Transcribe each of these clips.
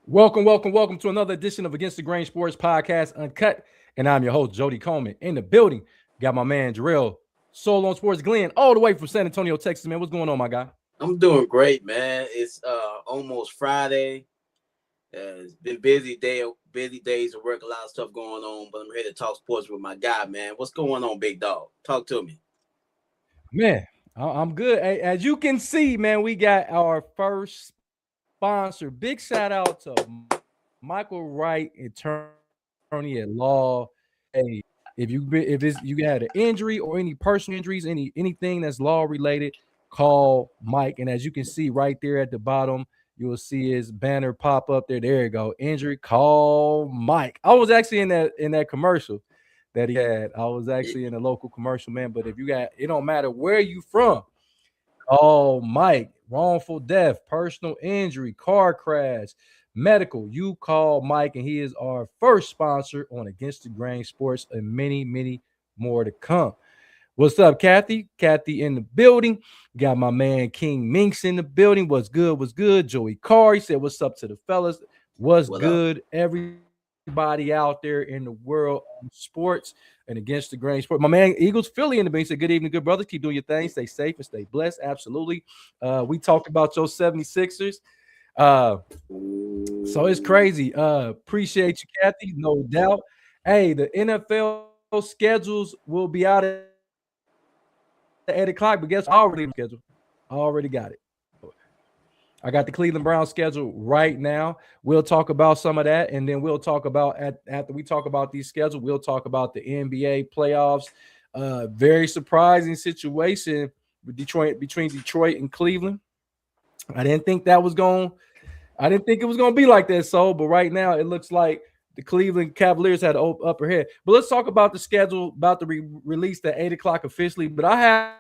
Welcome to another edition of Against the Grain Sports Podcast, Uncut. And I'm your host, Jody Coleman. In the building, got my man, Jarrell, Soul on Sports Glenn, all the way from San Antonio, Texas, man. What's going on, my guy? I'm doing great, man. It's almost Friday. It's been busy days of work, a lot of stuff going on, but I'm here to talk sports with my guy, man. What's going on, big dog? Talk to me. Man, I'm good. Hey, as you can see, man, we got our first sponsor. Big shout out to Michael Wright, attorney at law. Hey, if you had an injury or any personal injuries, anything that's law related, call Mike. And as you can see right there at the bottom, you will see his banner pop up there. There you go. Injury, call Mike. I was actually in that commercial that he had. I was actually in a local commercial, man. But if you got, it don't matter where you from. Oh, Mike, wrongful death, personal injury, car crash, medical. You call Mike, and he is our first sponsor on Against the Grain Sports, and many, many more to come. What's up, Kathy? Kathy in the building. Got my man King Minks in the building. What's good? What's good? Joey Carr, he said, what's up to the fellas? What's good? Everybody out there in the world of sports and Against the Grain Sport. My man Eagles Philly in the bench said, good evening, good brothers. Keep doing your thing. Stay safe and stay blessed. Absolutely. We talked about your 76ers. So it's crazy. Appreciate you, Kathy. No doubt. Hey, the NFL schedules will be out at 8 o'clock, but guess already schedule. I already got it. I got the Cleveland Browns schedule right now. We'll talk about some of that, and then we'll talk about after we talk about these schedules, we'll talk about the NBA playoffs. Very surprising situation with between Detroit and Cleveland. I didn't think it was going to be like that. So, but right now it looks like the Cleveland Cavaliers had an upper head. But let's talk about the schedule about to be released at 8 o'clock officially. But I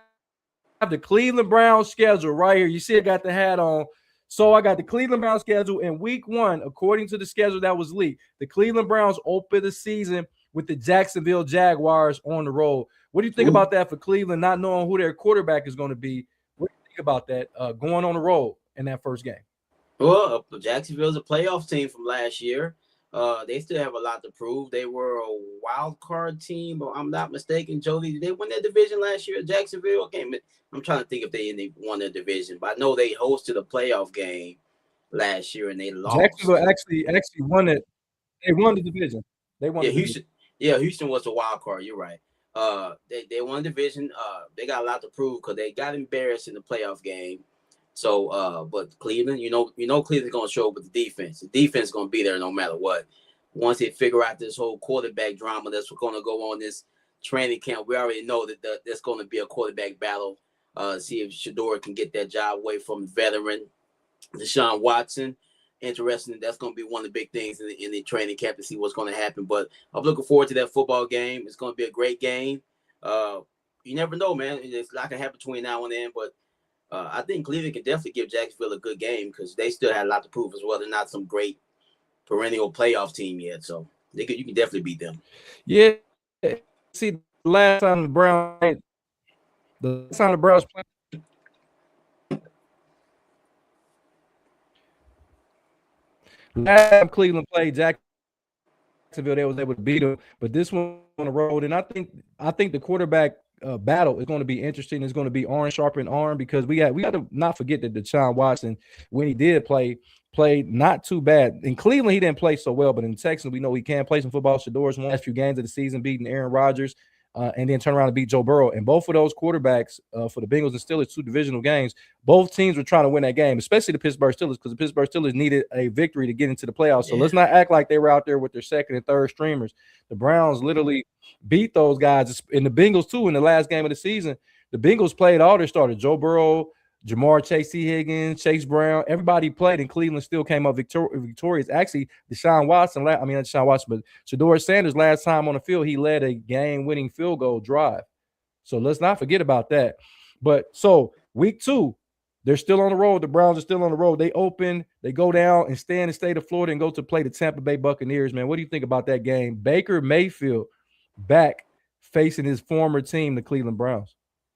have the Cleveland Browns schedule right here. You see, I got the hat on. So I got the Cleveland Browns schedule in week 1, according to the schedule that was leaked. The Cleveland Browns open the season with the Jacksonville Jaguars on the road. What do you think about that for Cleveland, not knowing who their quarterback is going to be? What do you think about that going on the road in that first game? Well, Jacksonville's a playoff team from last year. They still have a lot to prove. They were a wild card team, but I'm not mistaken, Jody. Did they win that division last year, Jacksonville? Okay, I'm trying to think if they won their division, but I know they hosted a playoff game last year and they lost. Jacksonville actually won it. They won the division. They won. Houston. Yeah, Houston was a wild card. You're right. They won the division. They got a lot to prove because they got embarrassed in the playoff game. So, but Cleveland, you know, Cleveland's gonna show up with the defense. The defense is gonna be there no matter what. Once they figure out this whole quarterback drama that's going to go on this training camp, we already know that there's going to be a quarterback battle. See if Shador can get that job away from veteran Deshaun Watson. Interesting. That's going to be one of the big things in the training camp to see what's going to happen. But I'm looking forward to that football game. It's going to be a great game. You never know, man. It's not going to happen between now and then, but I think Cleveland can definitely give Jacksonville a good game because they still had a lot to prove as well. They're not some great perennial playoff team yet, so you can definitely beat them. Yeah. See, the last time the Browns played, last time Cleveland played Jacksonville, they was able to beat them. But this one on the road, and I think the quarterback battle is going to be interesting. It's going to be arm sharpened arm because we got to not forget that Deshaun Watson, when he did play, played not too bad. In Cleveland, he didn't play so well, but in Texas, we know he can play some football. Shador's won the last few games of the season, beating Aaron Rodgers, and then turn around and beat Joe Burrow. And both of those quarterbacks for the Bengals and Steelers, 2 divisional games, both teams were trying to win that game, especially the Pittsburgh Steelers, because the Pittsburgh Steelers needed a victory to get into the playoffs. So let's not act like they were out there with their second and third streamers. The Browns literally beat those guys, and the Bengals too in the last game of the season. The Bengals played all their starters: Joe Burrow, Jamar Chase, Higgins, Chase Brown. Everybody played, and Cleveland still came up victorious. Actually, Deshaun Watson, not Deshaun Watson, but Shador Sanders, last time on the field, he led a game-winning field goal drive. So let's not forget about that. But so week 2, they're still on the road. The Browns are still on the road. They open, they go down and stay in the state of Florida and go to play the Tampa Bay Buccaneers, man. What do you think about that game? Baker Mayfield back facing his former team, the Cleveland Browns.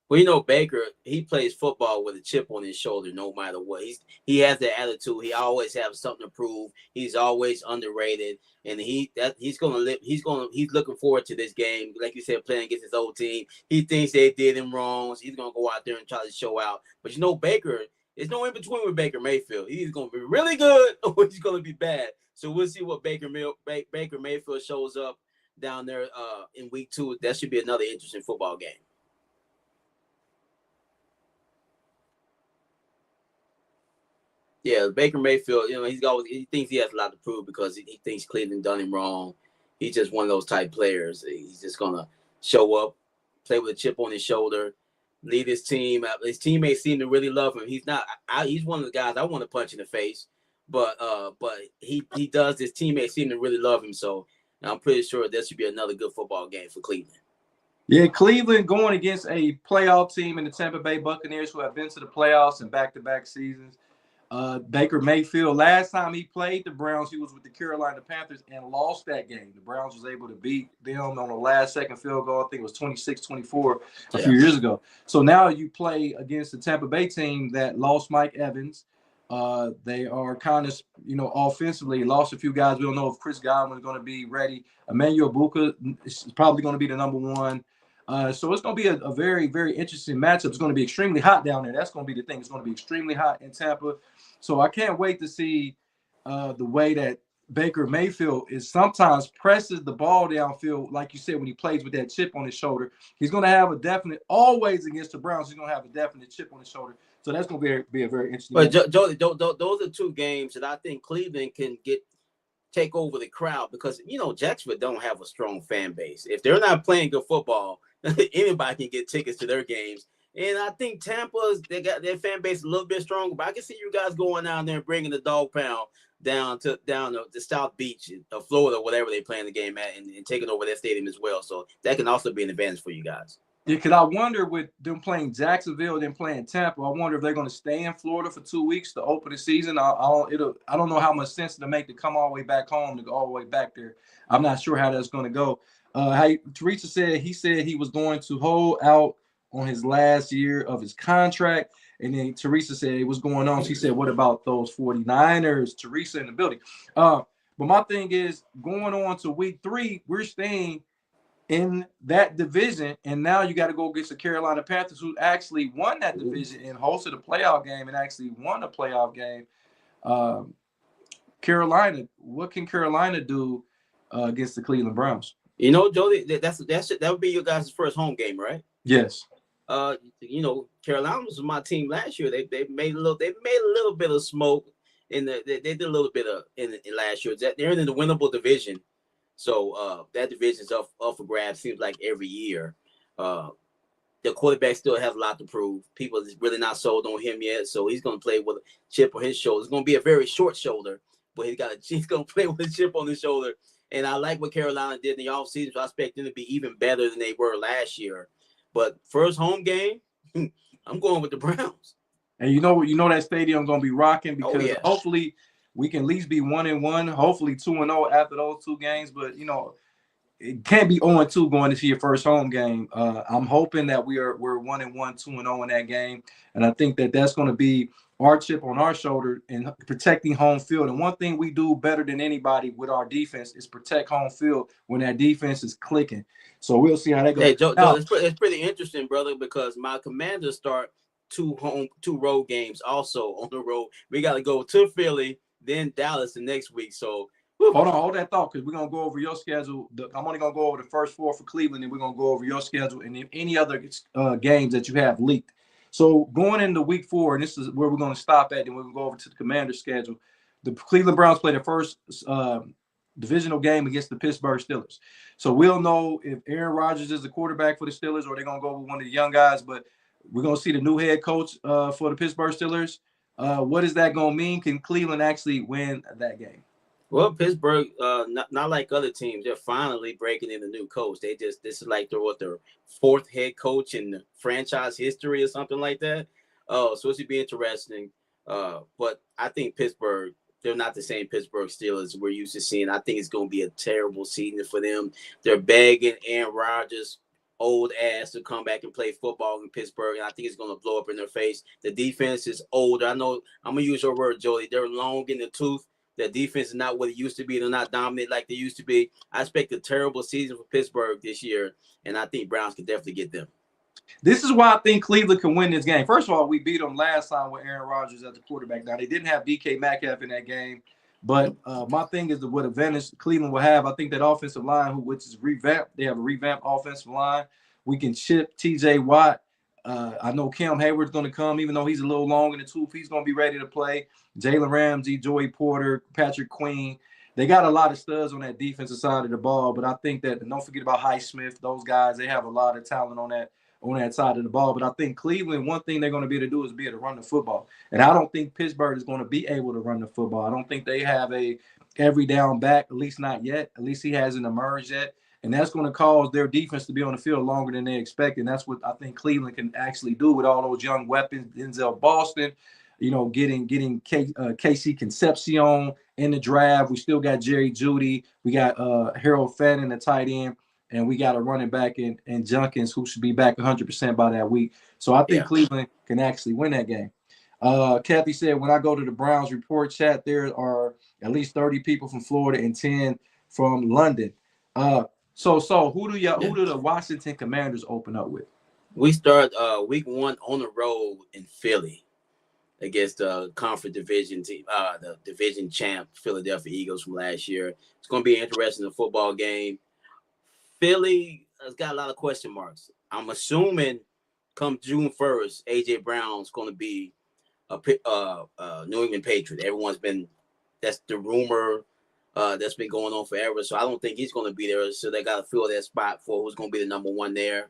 Well, you know, Baker, he plays football with a chip on his shoulder no matter what. He has the attitude. He always has something to prove. He's always underrated. And he's looking forward to this game. Like you said, playing against his old team. He thinks they did him wrong. So he's gonna go out there and try to show out. But you know, Baker, there's no in between with Baker Mayfield. He's gonna be really good or he's gonna be bad. So we'll see what Baker Mayfield shows up down there in week 2. That should be another interesting football game. Yeah, Baker Mayfield, you know, he thinks he has a lot to prove because he thinks Cleveland done him wrong. He's just one of those type players. He's just gonna show up, play with a chip on his shoulder, lead his team. His teammates seem to really love him. He's one of the guys I want to punch in the face, but he does. His teammates seem to really love him. So I'm pretty sure this should be another good football game for Cleveland. Yeah, Cleveland going against a playoff team in the Tampa Bay Buccaneers who have been to the playoffs in back-to-back seasons. Baker Mayfield, last time he played the Browns, he was with the Carolina Panthers and lost that game. The Browns was able to beat them on the last-second field goal. I think it was 26-24 a few years ago. So now you play against the Tampa Bay team that lost Mike Evans. They are kind of, offensively lost a few guys. We don't know if Chris Godwin is going to be ready. Emmanuel Buka is probably going to be the number one. So it's going to be a very, very interesting matchup. It's going to be extremely hot down there. That's going to be the thing. It's going to be extremely hot in Tampa. So I can't wait to see the way that Baker Mayfield sometimes presses the ball downfield, like you said, when he plays with that chip on his shoulder. He's going to have always against the Browns, he's going to have a definite chip on his shoulder. So that's going to be a very interesting game. But those are 2 games that I think Cleveland can take over the crowd because, Jacksonville don't have a strong fan base. If they're not playing good football, anybody can get tickets to their games. And I think they got their fan base a little bit stronger. But I can see you guys going down there and bringing the dog pound down to the South Beach of Florida, whatever they playing the game at, and taking over that stadium as well. So that can also be an advantage for you guys. Yeah, because I wonder with them playing Jacksonville and then playing Tampa, I wonder if they're going to stay in Florida for 2 weeks to open the season. I don't know how much sense to make to come all the way back home to go all the way back there. I'm not sure how that's going to go. Teresa said he was going to hold out on his last year of his contract. And then Teresa said, what's going on? She said, what about those 49ers? Teresa in the building. But my thing is, going on to week 3, we're staying in that division. And now you got to go against the Carolina Panthers, who actually won that division and hosted a playoff game and actually won a playoff game. Carolina, what can Carolina do against the Cleveland Browns? Jody, that would be your guys' first home game, right? Yes. Carolina was my team last year. They made a little bit of smoke they did a little bit of in last year. They're in the winnable division, so that division is up for grabs. Seems like every year. The quarterback still has a lot to prove. People is really not sold on him yet, so he's going to play with a chip on his shoulder. It's going to be a very short shoulder, but he's going to play with a chip on his shoulder. And I like what Carolina did in the offseason, so I expect them to be even better than they were last year. But first home game, I'm going with the Browns. And you know that stadium going to be rocking because hopefully we can at least be 1-1, hopefully 2-0 after those 2 games. But it can't be 0-2 going into your first home game. I'm hoping that we're 1-1, 2-0 in that game, and I think that's going to be our chip on our shoulder in protecting home field. And one thing we do better than anybody with our defense is protect home field when that defense is clicking. So we'll see how that goes. Hey, Joe, Now, it's pretty interesting, brother, because my Commanders start two road games also on the road. We got to go to Philly, then Dallas the next week. So, whew. hold that thought, because we're gonna go over your schedule. I'm only gonna go over the first four for Cleveland, and we're gonna go over your schedule and any other games that you have leaked. So going into week 4, and this is where we're gonna stop at, and we're gonna go over to the Commander's schedule. The Cleveland Browns play their first divisional game against the Pittsburgh Steelers. So we'll know if Aaron Rodgers is the quarterback for the Steelers, or they're gonna go with one of the young guys. But we're gonna see the new head coach for the Pittsburgh Steelers. What is that gonna mean? Can Cleveland actually win that game? Well, Pittsburgh, not like other teams, they're finally breaking in a new coach. This is like their fourth head coach in the franchise history or something like that. Oh, so it should be interesting. But I think Pittsburgh, they're not the same Pittsburgh Steelers we're used to seeing. I think it's going to be a terrible season for them. They're begging Aaron Rodgers, old ass, to come back and play football in Pittsburgh, and I think it's going to blow up in their face. The defense is older. I know I'm going to use your word, Joey. They're long in the tooth. Their defense is not what it used to be. They're not dominant like they used to be. I expect a terrible season for Pittsburgh this year, and I think Browns can definitely get them. This is why I think Cleveland can win this game. First of all, we beat them last time with Aaron Rodgers at the quarterback. Now, they didn't have DK Metcalf in that game, but my thing is what advantage Cleveland will have. I think that offensive line, which is revamped, they have a revamped offensive line. We can chip TJ Watt. I know Cam Hayward's going to come, even though he's a little long in the tooth. He's going to be ready to play. Jalen Ramsey, Joey Porter, Patrick Queen. They got a lot of studs on that defensive side of the ball, but I think that, and don't forget about Highsmith, those guys, they have a lot of talent on that side of the ball. But I think Cleveland, one thing they're going to be able to do is be able to run the football. And I don't think Pittsburgh is going to be able to run the football. I don't think they have a every down back, at least not yet. At least he hasn't emerged yet. And that's going to cause their defense to be on the field longer than they expect. And that's what I think Cleveland can actually do with all those young weapons. Denzel Boston, getting Casey Concepcion in the draft. We still got Jerry Jeudy. We got Harold Fenton, the tight end. And we got a running back in Junkins, who should be back 100% by that week. So I think Cleveland can actually win that game. Kathy said, when I go to the Browns report chat, there are at least 30 people from Florida and 10 from London. So who do the Washington Commanders open up with? We start week 1 on the road in Philly against the conference division team, the division champ Philadelphia Eagles from last year. It's going to be an interesting football game. Philly has got a lot of question marks. I'm assuming come June 1st, AJ Brown's going to be a New England Patriot. That's the rumor that's been going on forever. So I don't think he's going to be there. So they got to fill that spot for who's going to be the number 1 there.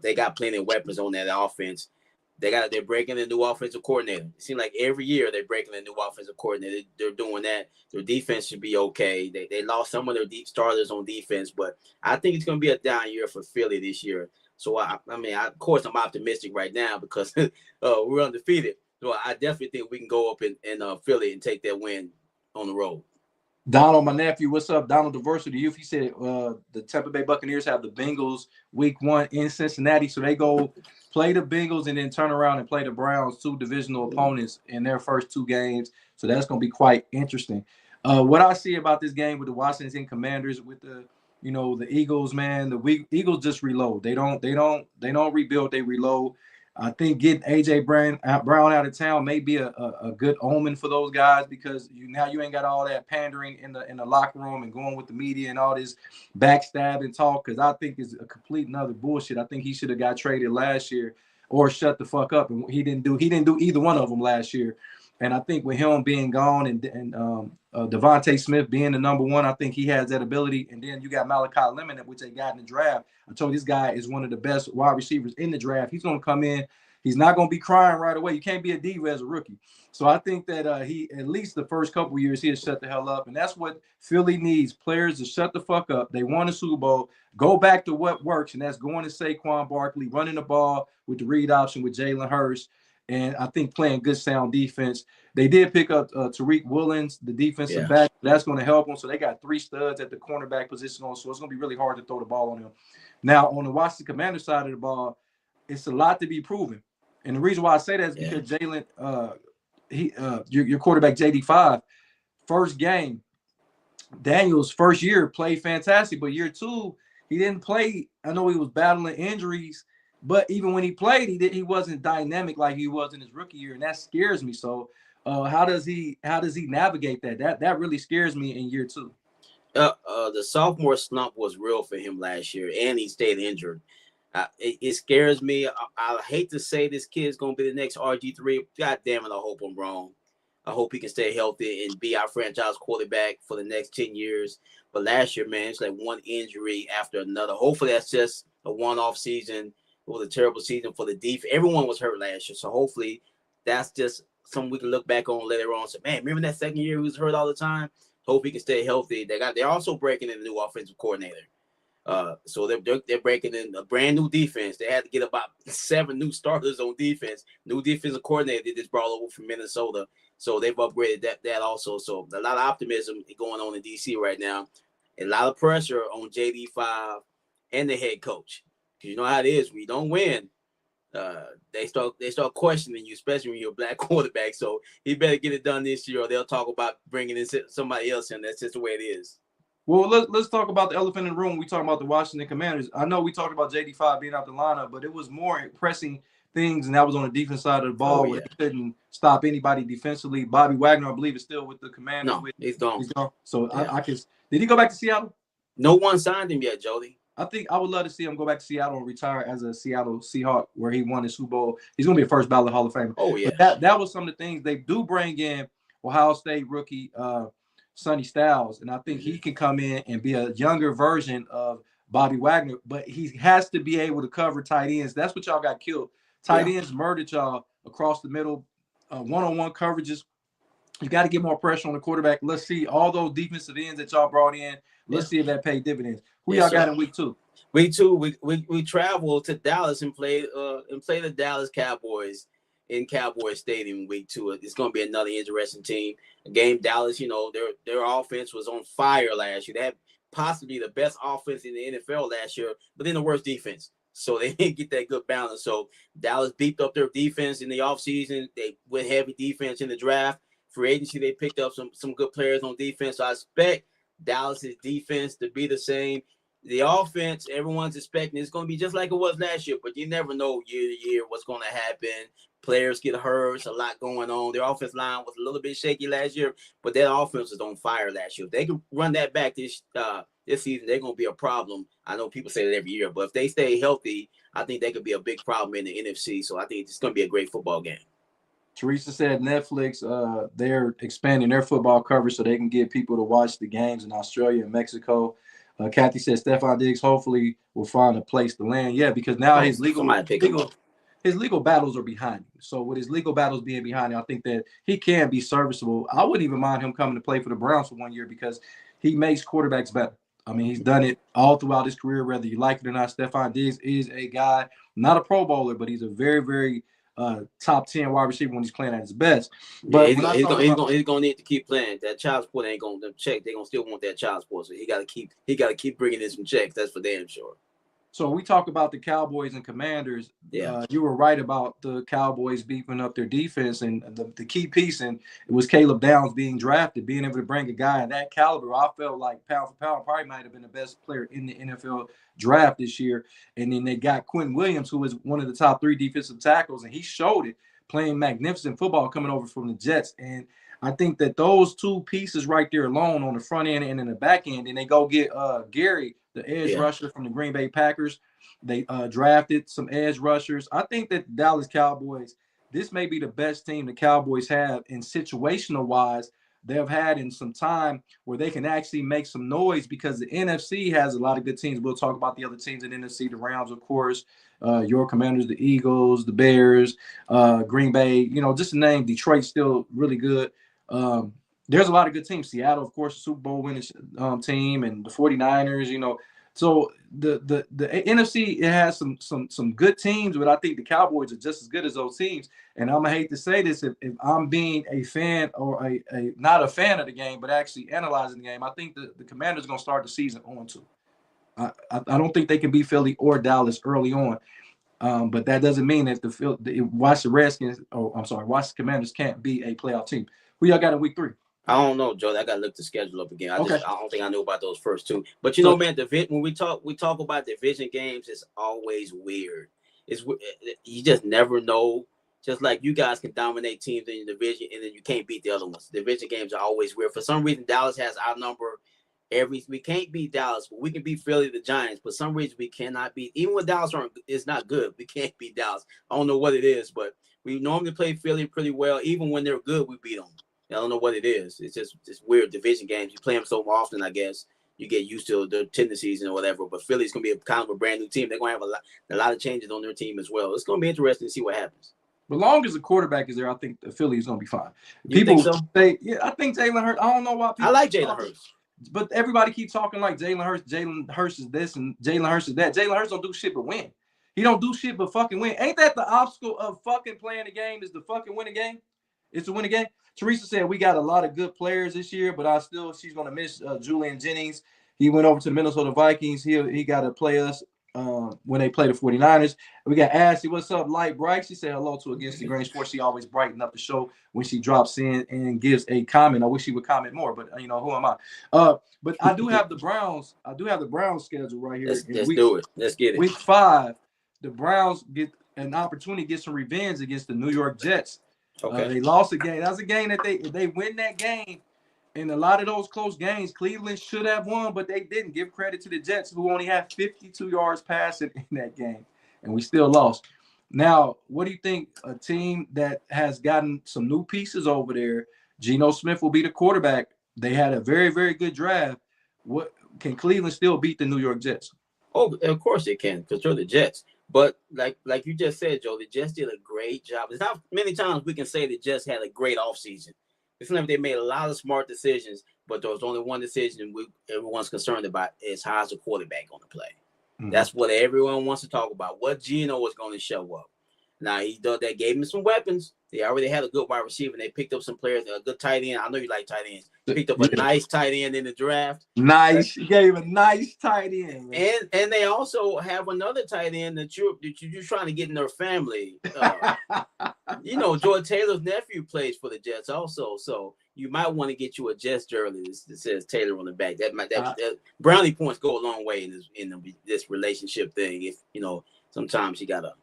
They got plenty of weapons on that offense. They're breaking a new offensive coordinator. It seems like every year they're breaking a new offensive coordinator. They're doing that. Their defense should be okay. They lost some of their deep starters on defense, but I think it's going to be a down year for Philly this year. So of course, I'm optimistic right now because we're undefeated. So I definitely think we can go up in Philly and take that win on the road. Donald, my nephew, what's up? Donald Diversity Youth. He said the Tampa Bay Buccaneers have the Bengals week 1 in Cincinnati. So they go play the Bengals and then turn around and play the Browns, 2 divisional opponents in their first 2 games. So that's going to be quite interesting. What I see about this game with the Washington Commanders, with the Eagles, man, the Eagles just reload. They don't rebuild, they reload. I think getting AJ Brown out of town may be a good omen for those guys, because now you ain't got all that pandering in the locker room and going with the media and all this backstabbing talk, because I think it's a complete another bullshit. I think he should have got traded last year or shut the fuck up, and he didn't do either one of them last year. And I think with him being gone and Devontae Smith being the number 1, I think he has that ability. And then you got Malachi Lemon, which they got in the draft. I told you, this guy is one of the best wide receivers in the draft. He's going to come in. He's not going to be crying right away. You can't be a diva as a rookie. So I think that he, at least the first couple of years, he'll shut the hell up. And that's what Philly needs, players to shut the fuck up. They won a Super Bowl. Go back to what works, and that's going to Saquon Barkley, running the ball with the read option with Jalen Hurts. And I think playing good, sound defense. They did pick up Tariq Woollens, the defensive back. That's going to help them. So they got 3 studs at the cornerback position on. So it's going to be really hard to throw the ball on them. Now, on the Washington Commanders side of the ball, it's a lot to be proven. And the reason why I say that is because Jalen, your quarterback, JD5, first game, Daniel's first year played fantastic. But year 2, He didn't play. I know he was battling injuries, but even when he played, he wasn't dynamic like he was in his rookie year, and that scares me. So, how does he navigate that? That really scares me in year two. The sophomore slump was real for him last year, and he stayed injured. It scares me. I hate to say this kid's gonna be the next RG3. God damn it! I hope I'm wrong. I hope he can stay healthy and be our franchise quarterback for the next 10 years. But last year, man, it's like one injury after another. Hopefully, that's just a one-off season. It was a terrible season for the defense. Everyone was hurt last year, so hopefully, that's just something we can look back on later on. So, man, remember that second year he was hurt all the time? Hope he can stay healthy. They're also breaking in a new offensive coordinator. So they're breaking in a brand new defense. They had to get about 7 new starters on defense. New defensive coordinator they just brought over from Minnesota. So they've upgraded that also. So a lot of optimism going on in DC right now. A lot of pressure on JD5 and the head coach. Because you know how it is. When you don't win, they start questioning you, especially when you're a black quarterback. So he better get it done this year, or they'll talk about bringing in somebody else in. That's just the way it is. Well, let's talk about the elephant in the room. We talking about the Washington Commanders. I know we talked about JD5 being out the lineup, but it was more pressing things, and that was on the defense side of the ball where he couldn't stop anybody defensively. Bobby Wagner, I believe, is still with the Commanders. No, he's gone. He's gone. So yeah. I can. Did he go back to Seattle? No one signed him yet, Jody. I think I would love to see him go back to Seattle and retire as a Seattle Seahawk, where he won the Super Bowl. He's going to be a first ballot Hall of Famer. Oh yeah. But that was some of the things they do bring in. Ohio State rookie Sonny Styles, and I think he can come in and be a younger version of Bobby Wagner, but he has to be able to cover tight ends. That's what y'all got killed. Tight ends murdered y'all across the middle, one-on-one coverages. You got to get more pressure on the quarterback. Let's see all those defensive ends that y'all brought in. Let's see if that paid dividends. Who y'all got in week 2? Week 2, we traveled to Dallas and play the Dallas Cowboys in Cowboy Stadium week 2. It's going to be another interesting team. A game Dallas, you know, their offense was on fire last year. They had possibly the best offense in the NFL last year, but then the worst defense. So they didn't get that good balance. So Dallas beefed up their defense in the offseason. They went heavy defense in the draft. Free agency, they picked up some good players on defense. So I expect Dallas's defense to be the same. The offense, everyone's expecting it's going to be just like it was last year, but you never know year to year what's going to happen. Players get hurt. There's a lot going on. Their offense line was a little bit shaky last year, but that offense was on fire last year. If they can run that back this season, they're going to be a problem. I know people say that every year, but if they stay healthy, I think they could be a big problem in the NFC. So I think it's going to be a great football game. Teresa said Netflix, they're expanding their football coverage so they can get people to watch the games in Australia and Mexico. Kathy said Stephon Diggs hopefully will find a place to land. Yeah, because now his legal battles are behind him. So with his legal battles being behind him, I think that he can be serviceable. I wouldn't even mind him coming to play for the Browns for 1 year because he makes quarterbacks better. I mean, he's done it all throughout his career, whether you like it or not. Stephon Diggs is a guy, not a Pro Bowler, but he's a very, very top 10 wide receiver when he's playing at his best. But he's gonna need to keep playing. That child support ain't gonna check. They're gonna still want that child support. So he gotta keep bringing in some checks. That's for damn sure. So we talk about the Cowboys and Commanders. Yeah, you were right about the Cowboys beefing up their defense, and the key piece, and it was Caleb Downs being drafted, being able to bring a guy in that caliber. I felt like pound for pound probably might have been the best player in the NFL draft this year. And then they got Quentin Williams, who was one of the top 3 defensive tackles, and he showed it playing magnificent football coming over from the Jets. And I think that those 2 pieces right there alone on the front end and in the back end, and they go get Gary, the edge rusher from the Green Bay Packers. They drafted some edge rushers. I think that the Dallas Cowboys, this may be the best team the Cowboys have in situational wise they've had in some time where they can actually make some noise because the NFC has a lot of good teams. We'll talk about the other teams in the NFC, the Rams, of course, your Commanders, the Eagles, the Bears, Green Bay, you know, just to name. Detroit's still really good. There's a lot of good teams. Seattle, of course, the Super Bowl winning team, and the 49ers, you know. So the NFC, it has some good teams, but I think the Cowboys are just as good as those teams. And I'm gonna hate to say this, if I'm being a fan or a not a fan of the game, but actually analyzing the game, I think the Commanders are gonna start the season on 2. I don't think they can beat Philly or Dallas early on. But that doesn't mean that Washington Commanders can't be a playoff team. Who y'all got in week 3? I don't know, Joe. I got to look the schedule up again. I don't think I knew about those first two. But So, man, when we talk about division games, it's always weird. You just never know. Just like you guys can dominate teams in your division, and then you can't beat the other ones. Division games are always weird. For some reason, Dallas has our number. We can't beat Dallas, but we can beat Philly, the Giants. For some reason, we cannot beat. Even when Dallas is not good, we can't beat Dallas. I don't know what it is, but we normally play Philly pretty well. Even when they're good, we beat them. I don't know what it is. It's just weird division games. You play them so often, I guess you get used to the tendencies and whatever. But Philly's gonna be kind of a brand new team. They're gonna have a lot of changes on their team as well. It's gonna be interesting to see what happens. but long as the quarterback is there, I think the Philly is gonna be fine. You think so? Yeah, I think Jalen Hurts. I don't know why people. I like Jalen Hurts, but everybody keeps talking like Jalen Hurts. Jalen Hurts is this and Jalen Hurts is that. Jalen Hurts don't do shit but win. He don't do shit but fucking win. Ain't that the obstacle of fucking playing the game? Is the fucking win a game? It's to win a game. Teresa said we got a lot of good players this year, but she's gonna miss Julian Jennings. He went over to the Minnesota Vikings. He got to play us when they play the 49ers. We got Ashley. What's up, Light Bright? She said hello to Against the Grain Sports. She always brighten up the show when she drops in and gives a comment. I wish she would comment more, but who am I? But I do have the Browns. I do have the Browns schedule right here. Let's do it. Let's get it. Week 5, the Browns get an opportunity to get some revenge against the New York Jets. Okay. They lost a game. That's a game that if they win that game, in a lot of those close games, Cleveland should have won, but they didn't. Give credit to the Jets, who only had 52 yards passing in that game, and we still lost. Now, what do you think? A team that has gotten some new pieces over there, Geno Smith will be the quarterback. They had a very, very good draft. What can Cleveland still beat the New York Jets? Oh, of course they can, because they're the Jets. But like you just said, Joe, the Jets did a great job. It's not many times we can say the Jets had a great offseason. It's like they made a lot of smart decisions, but there was only one decision everyone's concerned about is how's the quarterback going to play. Mm-hmm. That's what everyone wants to talk about. What Geno was going to show up. Now, that gave him some weapons. They already had a good wide receiver, and they picked up some players, a good tight end. I know you like tight ends. Picked up a nice tight end in the draft. Nice. You gave a nice tight end. Man. And they also have another tight end that you're trying to get in their family. Joy Taylor's nephew plays for the Jets also, so you might want to get you a Jets jersey that says Taylor on the back. That brownie points go a long way in this relationship thing. If sometimes you gotta.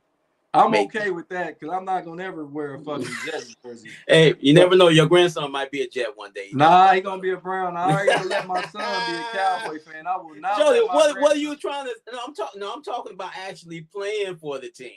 I'm okay with that because I'm not gonna ever wear a fucking Jets jersey. Hey, you never know. Your grandson might be a Jet one day. Nah, he gonna be a Brown. I already gonna let my son be a Cowboy fan. I will not. Jody, what are you trying to? I'm talking about actually playing for the team.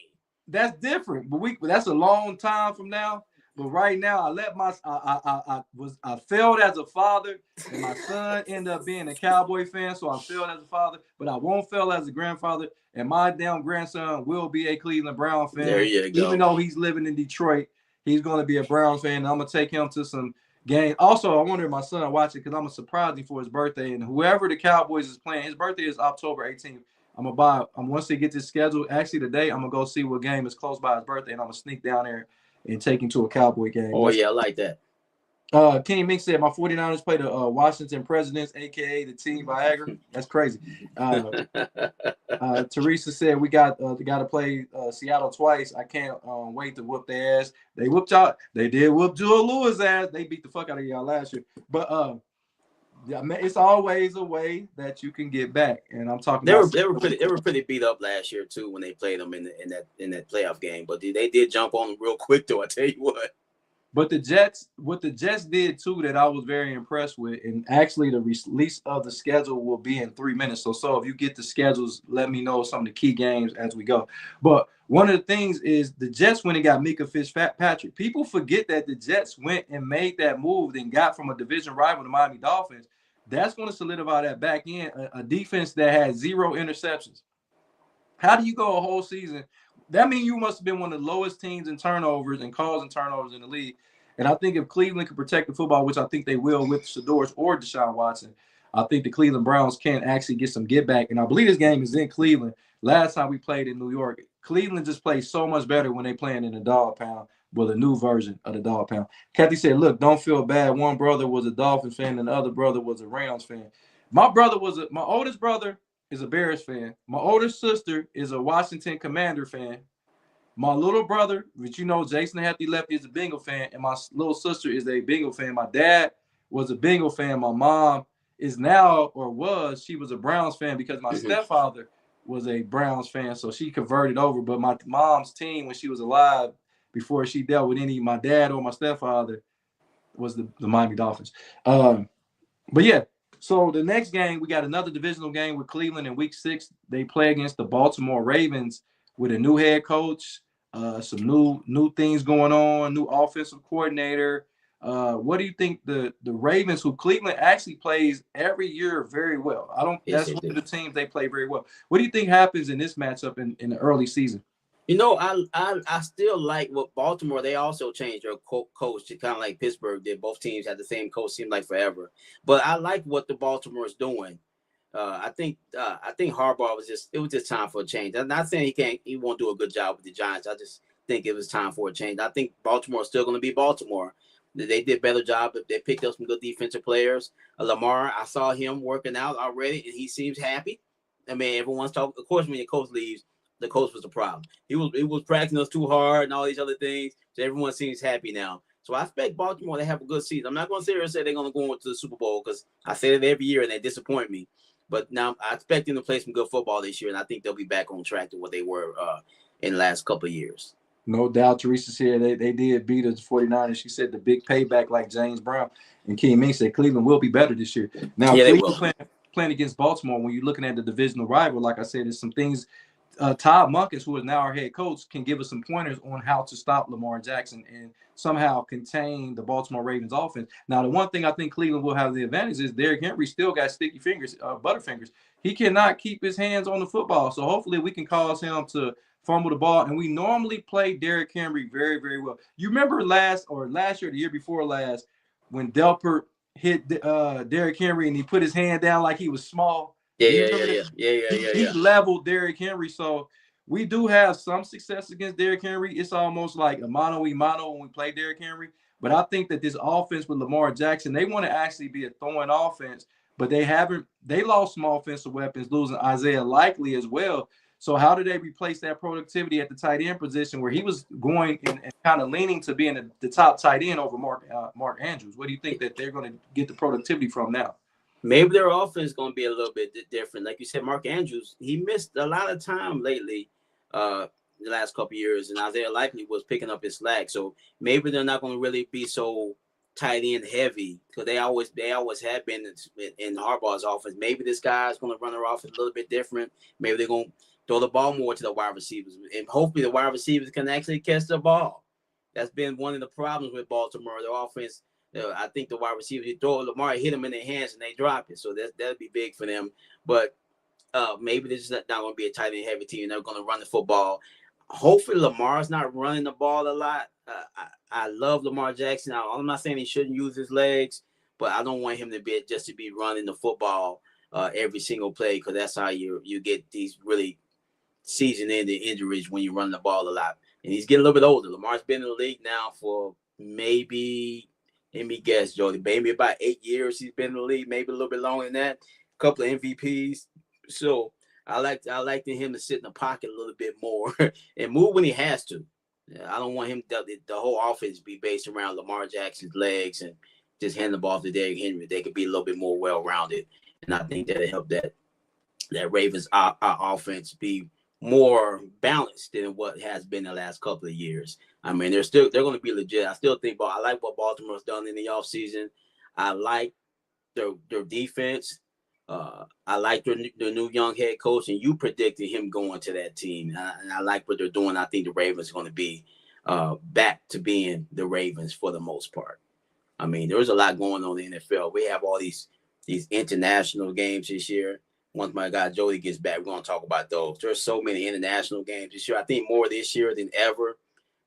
That's different, but that's a long time from now. But right now, I failed as a father, and my son ended up being a Cowboy fan, so I failed as a father, but I won't fail as a grandfather, and my damn grandson will be a Cleveland Brown fan. There you go. Even though he's living in Detroit, he's going to be a Brown fan, and I'm going to take him to some games. Also, I wonder if my son watch it because I'm going to surprise him for his birthday, and whoever the Cowboys is playing, his birthday is October 18th. Once they get this schedule, actually today, I'm going to go see what game is close by his birthday, and I'm going to sneak down there and take him to a Cowboy game. Oh, yeah, I like that. Kenny Mink said, my 49ers play the Washington Presidents, a.k.a. the Team Viagra. That's crazy. Teresa said, we got to play Seattle twice. I can't wait to whoop their ass. They whooped y'all. They did whoop Joel Lewis' ass. They beat the fuck out of y'all last year. But yeah, man, it's always a way that you can get back. And I'm talking. They were pretty beat up last year too when they played them in that playoff game. But they did jump on them real quick though. I tell you what. But what the Jets did too that I was very impressed with, and actually the release of the schedule will be in 3 minutes. So if you get the schedules, let me know some of the key games as we go. But one of the things is the Jets went and got Mika Fitzpatrick. People forget that the Jets went and made that move and got from a division rival, the Miami Dolphins. That's going to solidify that back end, a defense that had 0 interceptions. How do you go a whole season? That means you must have been one of the lowest teams in turnovers and causing turnovers in the league. And I think if Cleveland can protect the football, which I think they will with Shadors or Deshaun Watson, I think the Cleveland Browns can actually get some get back. And I believe this game is in Cleveland. Last time we played in New York, Cleveland just plays so much better when they playing in the dog pound. Well, a new version of the dog pound. Kathy said, look, don't feel bad. One brother was a Dolphins fan and the other brother was a Rams fan. My oldest brother is a Bears fan. My older sister is a Washington Commander fan. My little brother, which Jason Hathy Lefty is a Bengal fan, and my little sister is a Bengal fan. My dad was a Bengal fan. My mom is now or was she was a Browns fan because my stepfather was a Browns fan, so she converted over. But my mom's team when she was alive, before she dealt with any my dad or my stepfather, was the Miami Dolphins. But yeah, so the next game, we got another divisional game with Cleveland in week 6. They play against the Baltimore Ravens with a new head coach, some new things going on, new offensive coordinator. What do you think the Ravens, who Cleveland actually plays every year very well? I don't. Yes, That's they one do. of the teams they play very well. What do you think happens in this matchup in the early season? You know, I still like what Baltimore. They also changed their coach to kind of like Pittsburgh did. Both teams had the same coach, seemed like forever. But I like what the Baltimore is doing. I think Harbaugh it was just time for a change. I'm not saying he won't do a good job with the Giants. I just think it was time for a change. I think Baltimore is still going to be Baltimore. They did a better job. They picked up some good defensive players. Lamar, I saw him working out already, and he seems happy. I mean, everyone's talking. Of course, when your coach leaves, the coach was the problem. He was practicing us too hard and all these other things. So everyone seems happy now. So I expect Baltimore to have a good season. I'm not going to sit here and say they're going to go into the Super Bowl because I say that every year and they disappoint me. But now I expect them to play some good football this year, and I think they'll be back on track to what they were in the last couple of years. No doubt, Teresa's here. They did beat us 49ers. She said the big payback, like James Brown and King Ming said, Cleveland will be better this year. Now, Yeah, Cleveland playing against Baltimore, when you're looking at the divisional rival, like I said, there's some things. Todd Monken, who is now our head coach, can give us some pointers on how to stop Lamar Jackson and somehow contain the Baltimore Ravens offense. Now, the one thing I think Cleveland will have the advantage is Derrick Henry still got sticky fingers, butterfingers. He cannot keep his hands on the football. So hopefully we can cause him to fumble the ball. And we normally play Derrick Henry very, very well. You remember last year, the year before last, when Delpert hit Derrick Henry and he put his hand down like he was small. Yeah. He leveled Derrick Henry. So we do have some success against Derrick Henry. It's almost like a mano when we play Derrick Henry. But I think that this offense with Lamar Jackson, they want to actually be a throwing offense, but they lost some offensive weapons, losing Isaiah Likely as well. So how do they replace that productivity at the tight end position where he was going and kind of leaning to being the top tight end over Mark Andrews? What do you think that they're going to get the productivity from now? Maybe their offense is going to be a little bit different. Like you said, Mark Andrews, he missed a lot of time lately, the last couple of years, and Isaiah Likely was picking up his slack. So maybe they're not going to really be so tight end heavy because they always have been in Harbaugh's offense. Maybe this guy's going to run their offense a little bit different. Maybe they're going to throw the ball more to the wide receivers, and hopefully the wide receivers can actually catch the ball. That's been one of the problems with Baltimore. Their offense. I think the wide receivers, you throw Lamar, hit them in their hands, and they drop it. So that'd be big for them. But maybe this is not going to be a tight end heavy team. They're going to run the football. Hopefully, Lamar's not running the ball a lot. I love Lamar Jackson. I'm not saying he shouldn't use his legs, but I don't want him to be running the football every single play because that's how you get these really season-ending injuries when you run the ball a lot. And he's getting a little bit older. Lamar's been in the league now for maybe. Let me guess, Jody. Maybe about 8 years he's been in the league, maybe a little bit longer than that. A couple of MVPs. So I like him to sit in the pocket a little bit more and move when he has to. I don't want him the whole offense to be based around Lamar Jackson's legs and just hand the ball to Derrick Henry. They could be a little bit more well-rounded, and I think that'll help that Ravens offense be more balanced than what has been the last couple of years. I mean, they're going to be legit. I still think, I like what Baltimore's done in the offseason. I like their defense. I like their new young head coach, and you predicted him going to that team. And I like what they're doing. I think the Ravens are going to be back to being the Ravens for the most part. I mean, there's a lot going on in the NFL. We have all these international games this year. Once my guy Jody gets back, we're going to talk about those. There's so many international games this year. I think more this year than ever.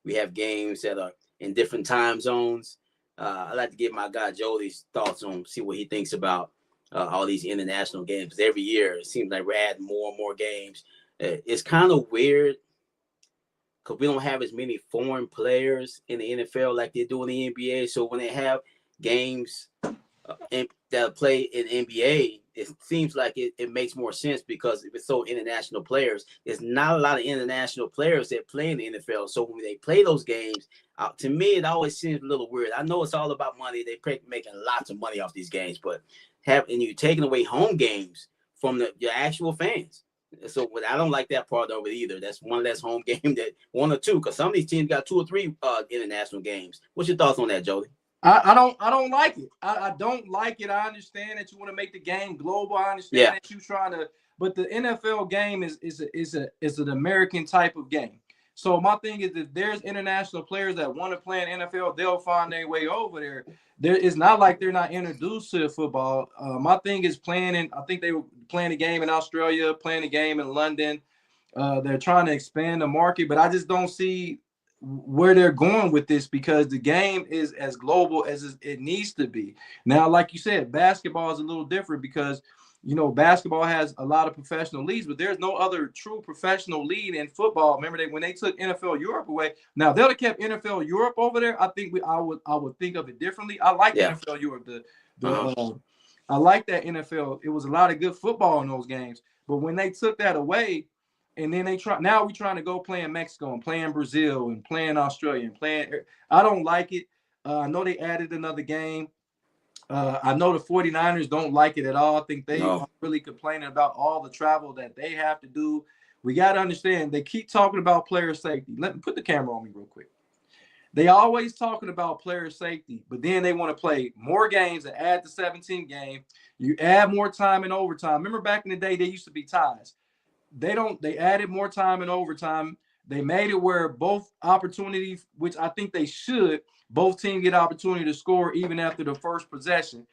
We have games that are in different time zones. I'd like to get my guy Jody's thoughts on, see what he thinks about all these international games. Every year, it seems like we're adding more and more games. It's kind of weird because we don't have as many foreign players in the NFL like they do in the NBA. So when they have games that play in NBA, it seems like it makes more sense because if it's so international players, there's not a lot of international players that play in the NFL. So when they play those games, to me, it always seems a little weird. I know it's all about money. They making lots of money off these games, but and you're taking away home games from your actual fans. So I don't like that part of it either. That's one less home game, that one or two, because some of these teams got 2 or 3 international games. What's your thoughts on that, Jody? I don't like it. I don't like it. I understand that you want to make the game global. I understand that you trying to, but the NFL game is an American type of game. So my thing is, if there's international players that want to play in NFL, they'll find their way over there. It's not like they're not introduced to football. My thing is playing in. I think they were playing a game in Australia, playing a game in London. They're trying to expand the market, but I just don't see where they're going with this, because the game is as global as it needs to be. Now, like you said, basketball is a little different because, basketball has a lot of professional leagues, but there's no other true professional league in football. Remember when they took NFL Europe away? Now they'll have kept NFL Europe over there. I think I would think of it differently. I like NFL Europe. I like that NFL. It was a lot of good football in those games, but when they took that away, and then now we're trying to go play in Mexico and play in Brazil and play in Australia and playing. I don't like it. I know they added another game. I know the 49ers don't like it at all. I think they are really complaining about all the travel that they have to do. We got to understand, they keep talking about player safety. Let me put the camera on me real quick. They always talking about player safety, but then they want to play more games and add the 17th game. You add more time in overtime. Remember back in the day, they used to be ties. They added more time in overtime. They made it where both opportunities, which I think they should, both teams get opportunity to score even after the first possession.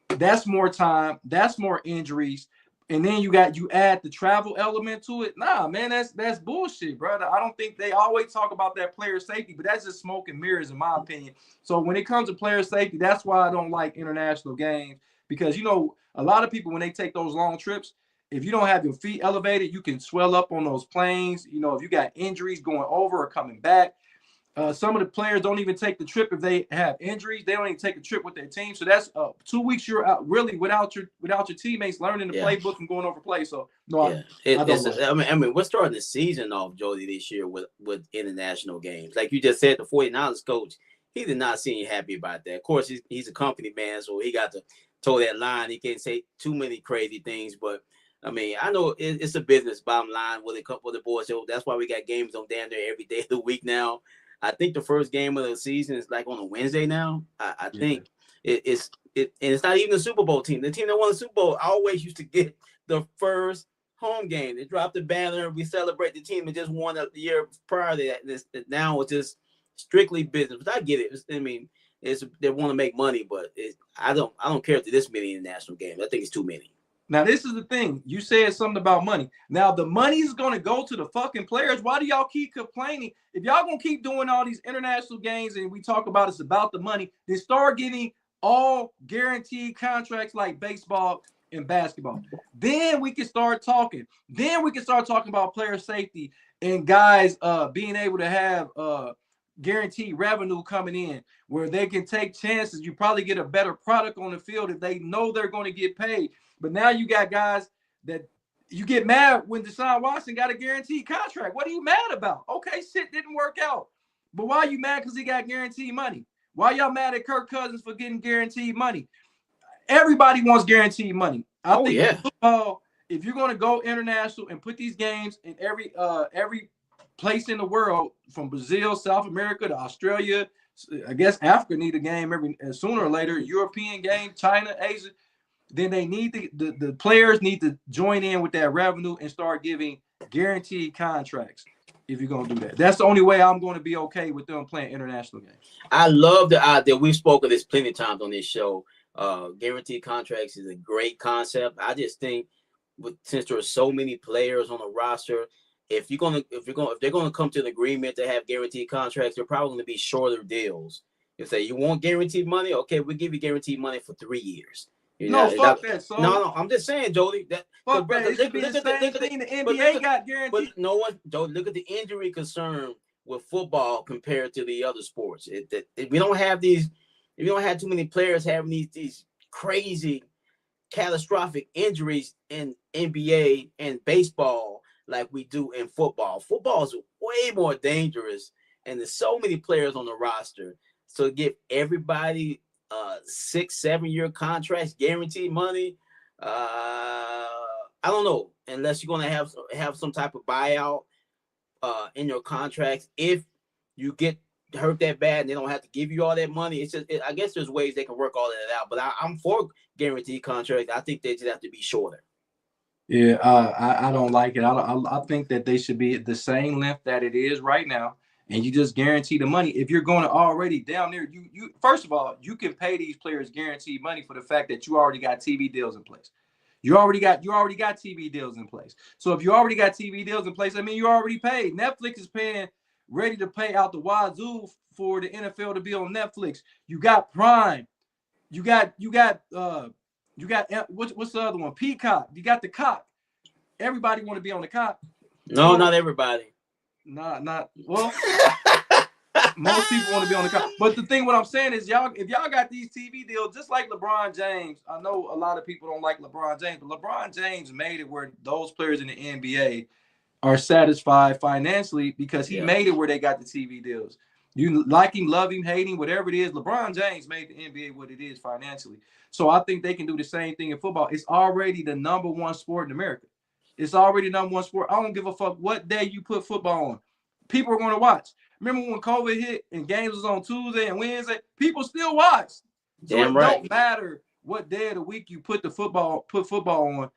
That's more time. That's more injuries. And then you add the travel element to it. Nah, man, that's bullshit, brother. I don't think they always talk about that player safety, but that's just smoke and mirrors in my opinion. So when it comes to player safety, that's why I don't like international games, because, a lot of people, when they take those long trips, if you don't have your feet elevated, you can swell up on those planes. If you got injuries going over or coming back. Some of the players don't even take the trip if they have injuries. They don't even take a trip with their team. So that's 2 weeks you're out really without your teammates learning the playbook and going over play. So I don't. I mean, we're starting the season off, Jody, this year with international games. Like you just said, the 49ers coach, he did not seem happy about that. Of course, he's a company man, so he got to toe that line. He can't say too many crazy things, but I mean, I know it's a business, bottom line, with a couple of the boys. So that's why we got games on damn near every day of the week now. I think the first game of the season is like on a Wednesday now. I think and it's not even a Super Bowl team. The team that won the Super Bowl always used to get the first home game. They drop the banner, we celebrate the team that just won the year prior to that. Now it's just strictly business. But I get it. They want to make money, but I don't care if there's this many international games. I think it's too many. Now, this is the thing. You said something about money. Now, the money's going to go to the fucking players. Why do y'all keep complaining? If y'all going to keep doing all these international games and we talk about it's about the money, then start getting all guaranteed contracts like baseball and basketball. Then we can start talking. Then we can start talking about player safety and guys being able to have guaranteed revenue coming in where they can take chances. You probably get a better product on the field if they know they're going to get paid. But now you got guys that you get mad when Deshaun Watson got a guaranteed contract. What are you mad about? Okay, shit didn't work out. But why are you mad because he got guaranteed money? Why y'all mad at Kirk Cousins for getting guaranteed money? Everybody wants guaranteed money. I think football, if you're going to go international and put these games in every place in the world, from Brazil, South America to Australia, I guess Africa need a game sooner or later, European game, China, Asia, then they need the players need to join in with that revenue and start giving guaranteed contracts. If you're going to do that, that's the only way I'm going to be okay with them playing international games. I love the idea. We've spoken this plenty of times on this show. Guaranteed contracts is a great concept. I just think since there are so many players on the roster, if they're going to come to an agreement to have guaranteed contracts, they're probably going to be shorter deals. You say you want guaranteed money, okay, we'll give you guaranteed money for 3 years. Fuck that. So no, I'm just saying, Jody. Fuck that. It should be the same thing. The NBA got guaranteed. But no one, Jody, look at the injury concern with football compared to the other sports. We don't have these. We don't have too many players having these crazy catastrophic injuries in NBA and baseball like we do in football. Football is way more dangerous, and there's so many players on the roster. So give everybody 6-7 year contracts, guaranteed money. I don't know, unless you're gonna have some type of buyout in your contracts. If you get hurt that bad and they don't have to give you all that money, it's just I guess there's ways they can work all of that out. But I'm for guaranteed contracts. I think they just have to be shorter. Yeah, I don't like it. I think that they should be the same length that it is right now, and you just guarantee the money. If you're going to already down there, you first of all, you can pay these players guaranteed money for the fact that you already got TV deals in place. You already got TV deals in place. So if you already got TV deals in place, I mean, you already paid. Netflix is paying, ready to pay out the wazoo for the NFL to be on Netflix. You got Prime. You got what's the other one? Peacock. You got the cock. Everybody want to be on the cock. No, not everybody. Not well. Most people want to be on the cock. But the thing, what I'm saying is, if y'all got these TV deals, just like LeBron James, I know a lot of people don't like LeBron James, but LeBron James made it where those players in the NBA are satisfied financially because he made it where they got the TV deals. You like him, love him, hate him, whatever it is. LeBron James made the NBA what it is financially. So I think they can do the same thing in football. It's already the #1 sport in America. It's already #1 sport. I don't give a fuck what day you put football on. People are going to watch. Remember when COVID hit and games was on Tuesday and Wednesday? People still watched. So it don't matter what day of the week you put football on.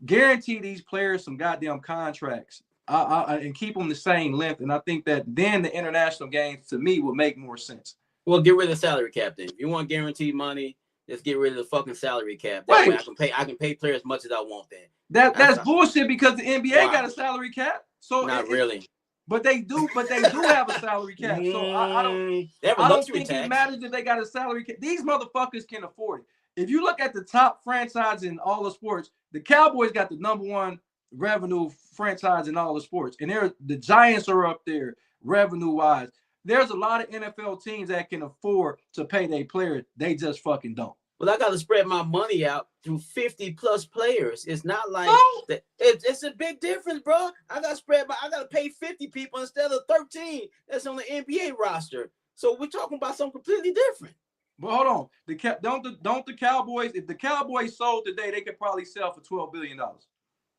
Guarantee these players some goddamn contracts. And keep them the same length. And I think that then the international games, to me, would make more sense. Well, get rid of the salary cap then. If you want guaranteed money, just get rid of the fucking salary cap. That way I can pay players as much as I want then. That's bullshit because the NBA got a salary cap. So not really. But they do have a salary cap. So I don't think it matters if they got a salary cap. These motherfuckers can afford it. If you look at the top franchise in all the sports, the Cowboys got the #1 revenue franchise in all the sports. And the Giants are up there revenue-wise. There's a lot of NFL teams that can afford to pay their players. They just fucking don't. Well, I got to spread my money out through 50+ players. It's not like that. It's a big difference, bro. I got to pay 50 people instead of 13 that's on the NBA roster. So we're talking about something completely different. But hold on. Don't the Cowboys, if the Cowboys sold today, they could probably sell for $12 billion.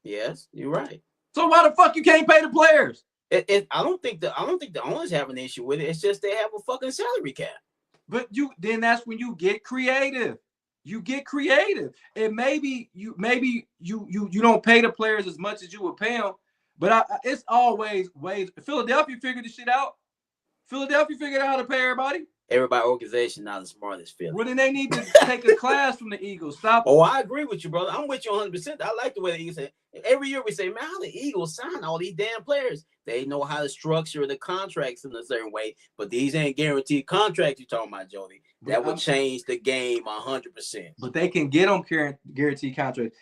Yes, you're right. So why the fuck you can't pay the players? I don't think the owners have an issue with it. It's just they have a fucking salary cap. But then that's when you get creative. You get creative, and maybe you don't pay the players as much as you would pay them. But it's always ways. Philadelphia figured this shit out. Philadelphia figured out how to pay everybody. Everybody organization not as smart as Philly. Well, then they need to take a class from the Eagles. Stop. Oh, I agree with you, brother. I'm with you 100%. I like the way the Eagles say. Every year we say, man, how the Eagles sign all these damn players? They know how to structure the contracts in a certain way, but these ain't guaranteed contracts you're talking about, Jody. That would change the game 100%. But they can get them guaranteed contracts.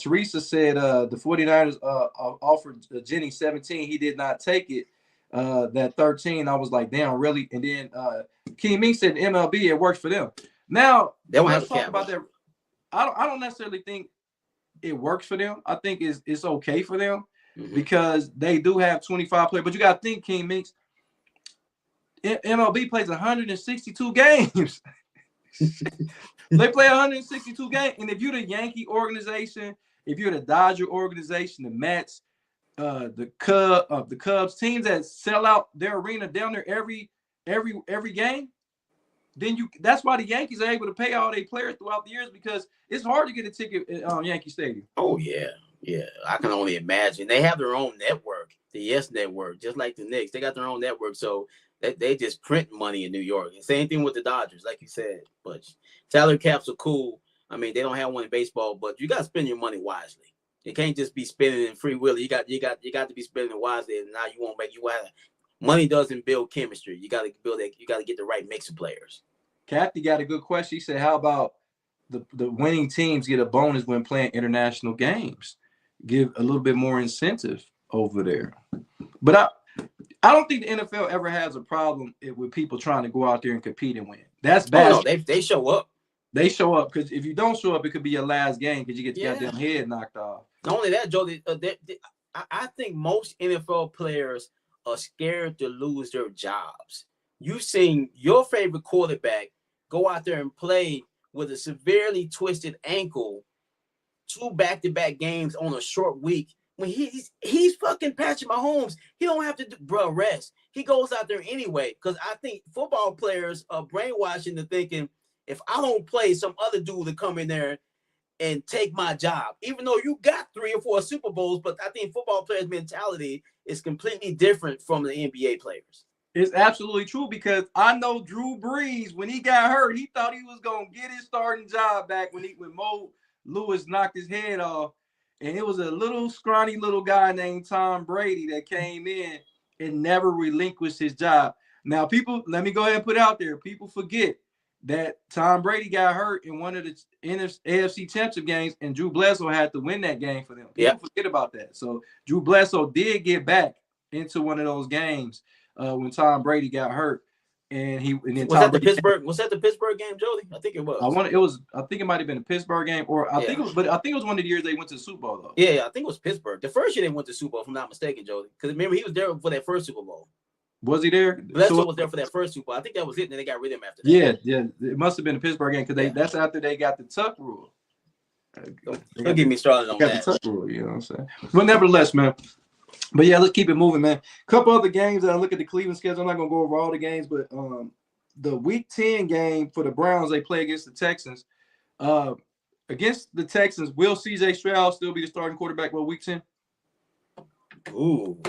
Teresa said the 49ers offered Jennings 17. He did not take it. That 13, I was like, damn, really? And then King Ming said MLB, it works for them. Now, let's talk about that. I don't necessarily think it works for them. I think it's okay for them because they do have 25 players. But you got to think, King Mix, MLB plays 162 games. They play 162 games. And if you're the Yankee organization, if you're the Dodger organization, the Mets, the Cubs, teams that sell out their arena down there every game, then that's why the Yankees are able to pay all their players throughout the years because it's hard to get a ticket at Yankee Stadium. Oh yeah. I can only imagine. They have their own network, the Yes Network, just like the Knicks. They got their own network, so they just print money in New York. And same thing with the Dodgers, like you said. But salary caps are cool. I mean, they don't have one in baseball, but you got to spend your money wisely. You can't just be spending in free will. You got to be spending it wisely, and now you won't make you out. Money doesn't build chemistry. You got to build it. You got to get the right mix of players. Kathy got a good question. He said, "How about the winning teams get a bonus when playing international games? Give a little bit more incentive over there." But I don't think the NFL ever has a problem with people trying to go out there and compete and win. That's bad. Oh, no, they show up. They show up because if you don't show up, it could be your last game because you get the Yeah. goddamn head knocked off. Not only that, Jody, I think most NFL players are scared to lose their jobs. You've seen your favorite quarterback go out there and play with a severely twisted ankle 2 back-to-back games on a short week. When he's fucking Patrick Mahomes, he don't have to do, bro, rest. He goes out there anyway because I think football players are brainwashing to thinking if I don't play, some other dude to come in there and take my job, even though you got 3 or 4 Super Bowls. But I think football players' mentality is completely different from the NBA players. It's absolutely true because I know Drew Brees, when he got hurt, he thought he was gonna get his starting job back when Mo Lewis knocked his head off. And it was a little scrawny little guy named Tom Brady that came in and never relinquished his job. Now, people, let me go ahead and put it out there. People forget that Tom Brady got hurt in one of the AFC Championship games, and Drew Bledsoe had to win that game for them. People forget about that. So Drew Bledsoe did get back into one of those games when Tom Brady got hurt, and then was that the Pittsburgh? Was that the Pittsburgh game, Jody? I think it was. I think it might have been a Pittsburgh game, or I think it was one of the years they went to the Super Bowl though. Yeah, I think it was Pittsburgh. The first year they went to the Super Bowl, if I'm not mistaken, Jody. Because remember he was there for that first Super Bowl. Was he there? Bledsoe was there for that first Super Bowl. I think that was it, and then they got rid of him after that. Yeah. It must have been the Pittsburgh game because that's after they got the tuck rule. Don't get me started on that. The tuck rule, you know what I'm saying? But nevertheless, man. But yeah, let's keep it moving, man. A couple other games that I look at the Cleveland schedule. I'm not gonna go over all the games, but the Week 10 game for the Browns, they play against the Texans. Against the Texans, will C.J. Stroud still be the starting quarterback for Week 10? Ooh.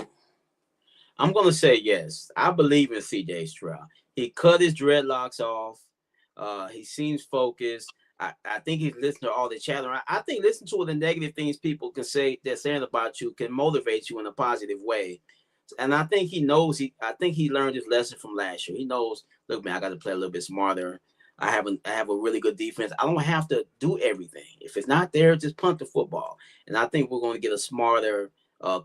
I'm going to say yes. I believe in C.J. Stroud. He cut his dreadlocks off. He seems focused. I think he's listening to all the chatter. I think listening to all the negative things people can say, they're saying about you, can motivate you in a positive way. And I think he knows. I think he learned his lesson from last year. He knows, look, man, I got to play a little bit smarter. I have a really good defense. I don't have to do everything. If it's not there, just punt the football. And I think we're going to get a smarter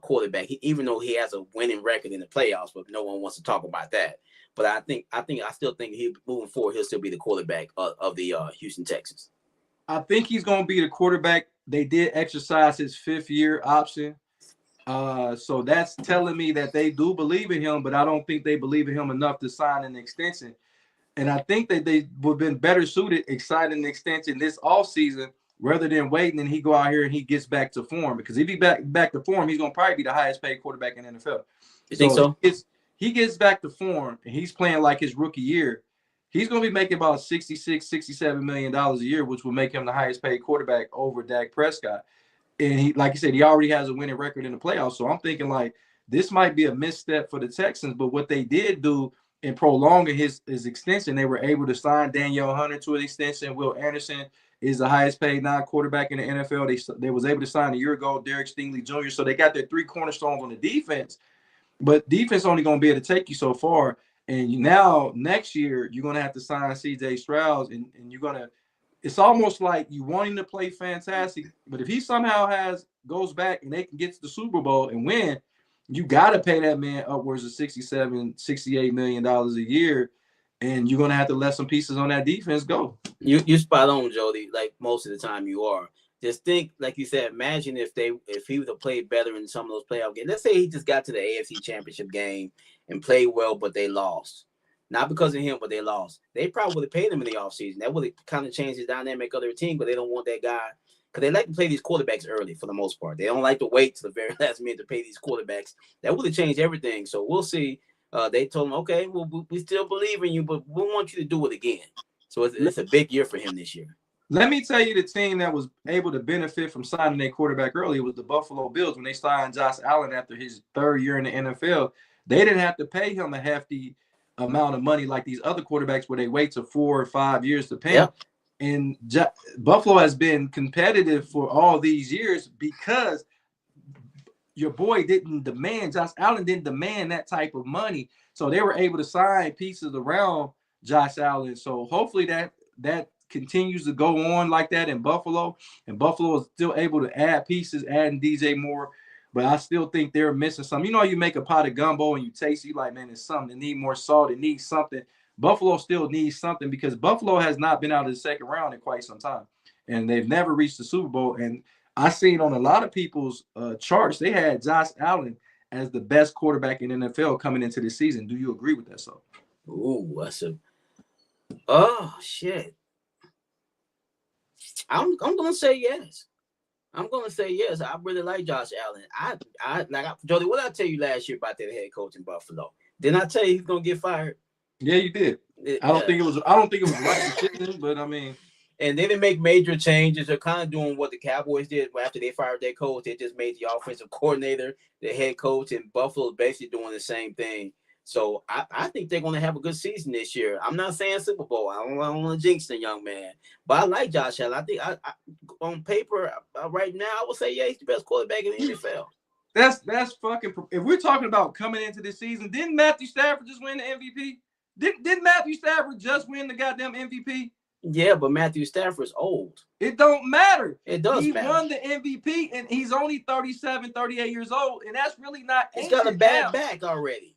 quarterback, even though he has a winning record in the playoffs, but no one wants to talk about that. But I still think he moving forward, he'll still be the quarterback of the Houston Texans. I think he's going to be the quarterback. They did exercise his 5th-year option. So that's telling me that they do believe in him, but I don't think they believe in him enough to sign an extension. And I think that they would have been better suited signing an extension this offseason rather than waiting and he go out here and he gets back to form. Because if he back to form, he's going to probably be the highest paid quarterback in the NFL. You think so? He gets back to form and he's playing like his rookie year. He's going to be making about $66, $67 million a year, which will make him the highest paid quarterback over Dak Prescott. And he, like you said, he already has a winning record in the playoffs. So I'm thinking like this might be a misstep for the Texans. But what they did do in prolonging his extension, they were able to sign Danielle Hunter to an extension. Will Anderson is the highest paid non-quarterback in the NFL. They was able to sign a year ago Derek Stingley Jr. So they got their 3 cornerstones on the defense. But defense only going to be able to take you so far. And now next year, you're going to have to sign C.J. Stroud, and you're going to – it's almost like you want him to play fantastic. But if he somehow goes back and they can get to the Super Bowl and win, you got to pay that man upwards of $67, $68 million a year, and you're going to have to let some pieces on that defense go. You spot on, Jody, like most of the time you are. Just think, like you said, imagine if he would have played better in some of those playoff games. Let's say he just got to the AFC Championship game and played well, but they lost. Not because of him, but they lost. They probably would have paid him in the offseason. That would have kind of changed the dynamic of their team, but they don't want that guy because they like to play these quarterbacks early for the most part. They don't like to wait to the very last minute to pay these quarterbacks. That would have changed everything. So we'll see. They told him, okay, well, we still believe in you, but we want you to do it again. So it's a big year for him this year. Let me tell you the team that was able to benefit from signing their quarterback early was the Buffalo Bills when they signed Josh Allen after his 3rd year in the NFL. They didn't have to pay him a hefty amount of money like these other quarterbacks where they wait till 4 or 5 years to pay him. And Buffalo has been competitive for all these years because your boy Josh Allen didn't demand that type of money. So they were able to sign pieces around Josh Allen. So hopefully that continues to go on like that in Buffalo, and Buffalo is still able to add pieces, adding DJ Moore, but I still think they're missing something. You know, you make a pot of gumbo and you taste, you like, man, it's something that need more salt, it needs something. Buffalo still needs something because Buffalo has not been out of the second round in quite some time, and they've never reached the Super Bowl. And I seen on a lot of people's charts they had Josh Allen as the best quarterback in NFL coming into the season. Do you agree with that? So, Ooh, that's a oh shit. I'm gonna say yes. I'm gonna say yes. I really like Josh Allen. Jody, what did I tell you last year about that head coach in Buffalo? Didn't I tell you he's gonna get fired? Yeah, you did. I don't think it was the right decision, but I mean, and they didn't make major changes. They're kind of doing what the Cowboys did after they fired their coach. They just made the offensive coordinator the head coach, and Buffalo basically doing the same thing. So I think they're going to have a good season this year. I'm not saying Super Bowl. I don't want to jinx the young man, but I like Josh Allen. I think I on paper right now, I would say yeah, he's the best quarterback in the NFL. That's fucking. If we're talking about coming into this season, didn't Matthew Stafford just win the MVP? Didn't Matthew Stafford just win the goddamn MVP? Yeah, but Matthew Stafford's old. It don't matter. It does He matter. won the MVP, and he's only 37, 38 years old, and that's really not. He's got a bad back already.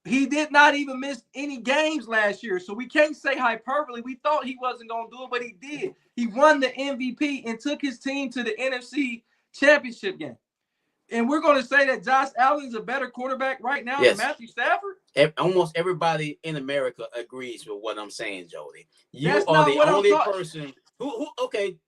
He did not even miss any games last year, so we can't say hyperbole. We thought he wasn't going to do it, but he did. He won the MVP and took his team to the NFC Championship game. And we're going to say that Josh Allen's a better quarterback right now than Matthew Stafford? Almost everybody in America agrees with what I'm saying, Jody. You That's are the only person who okay,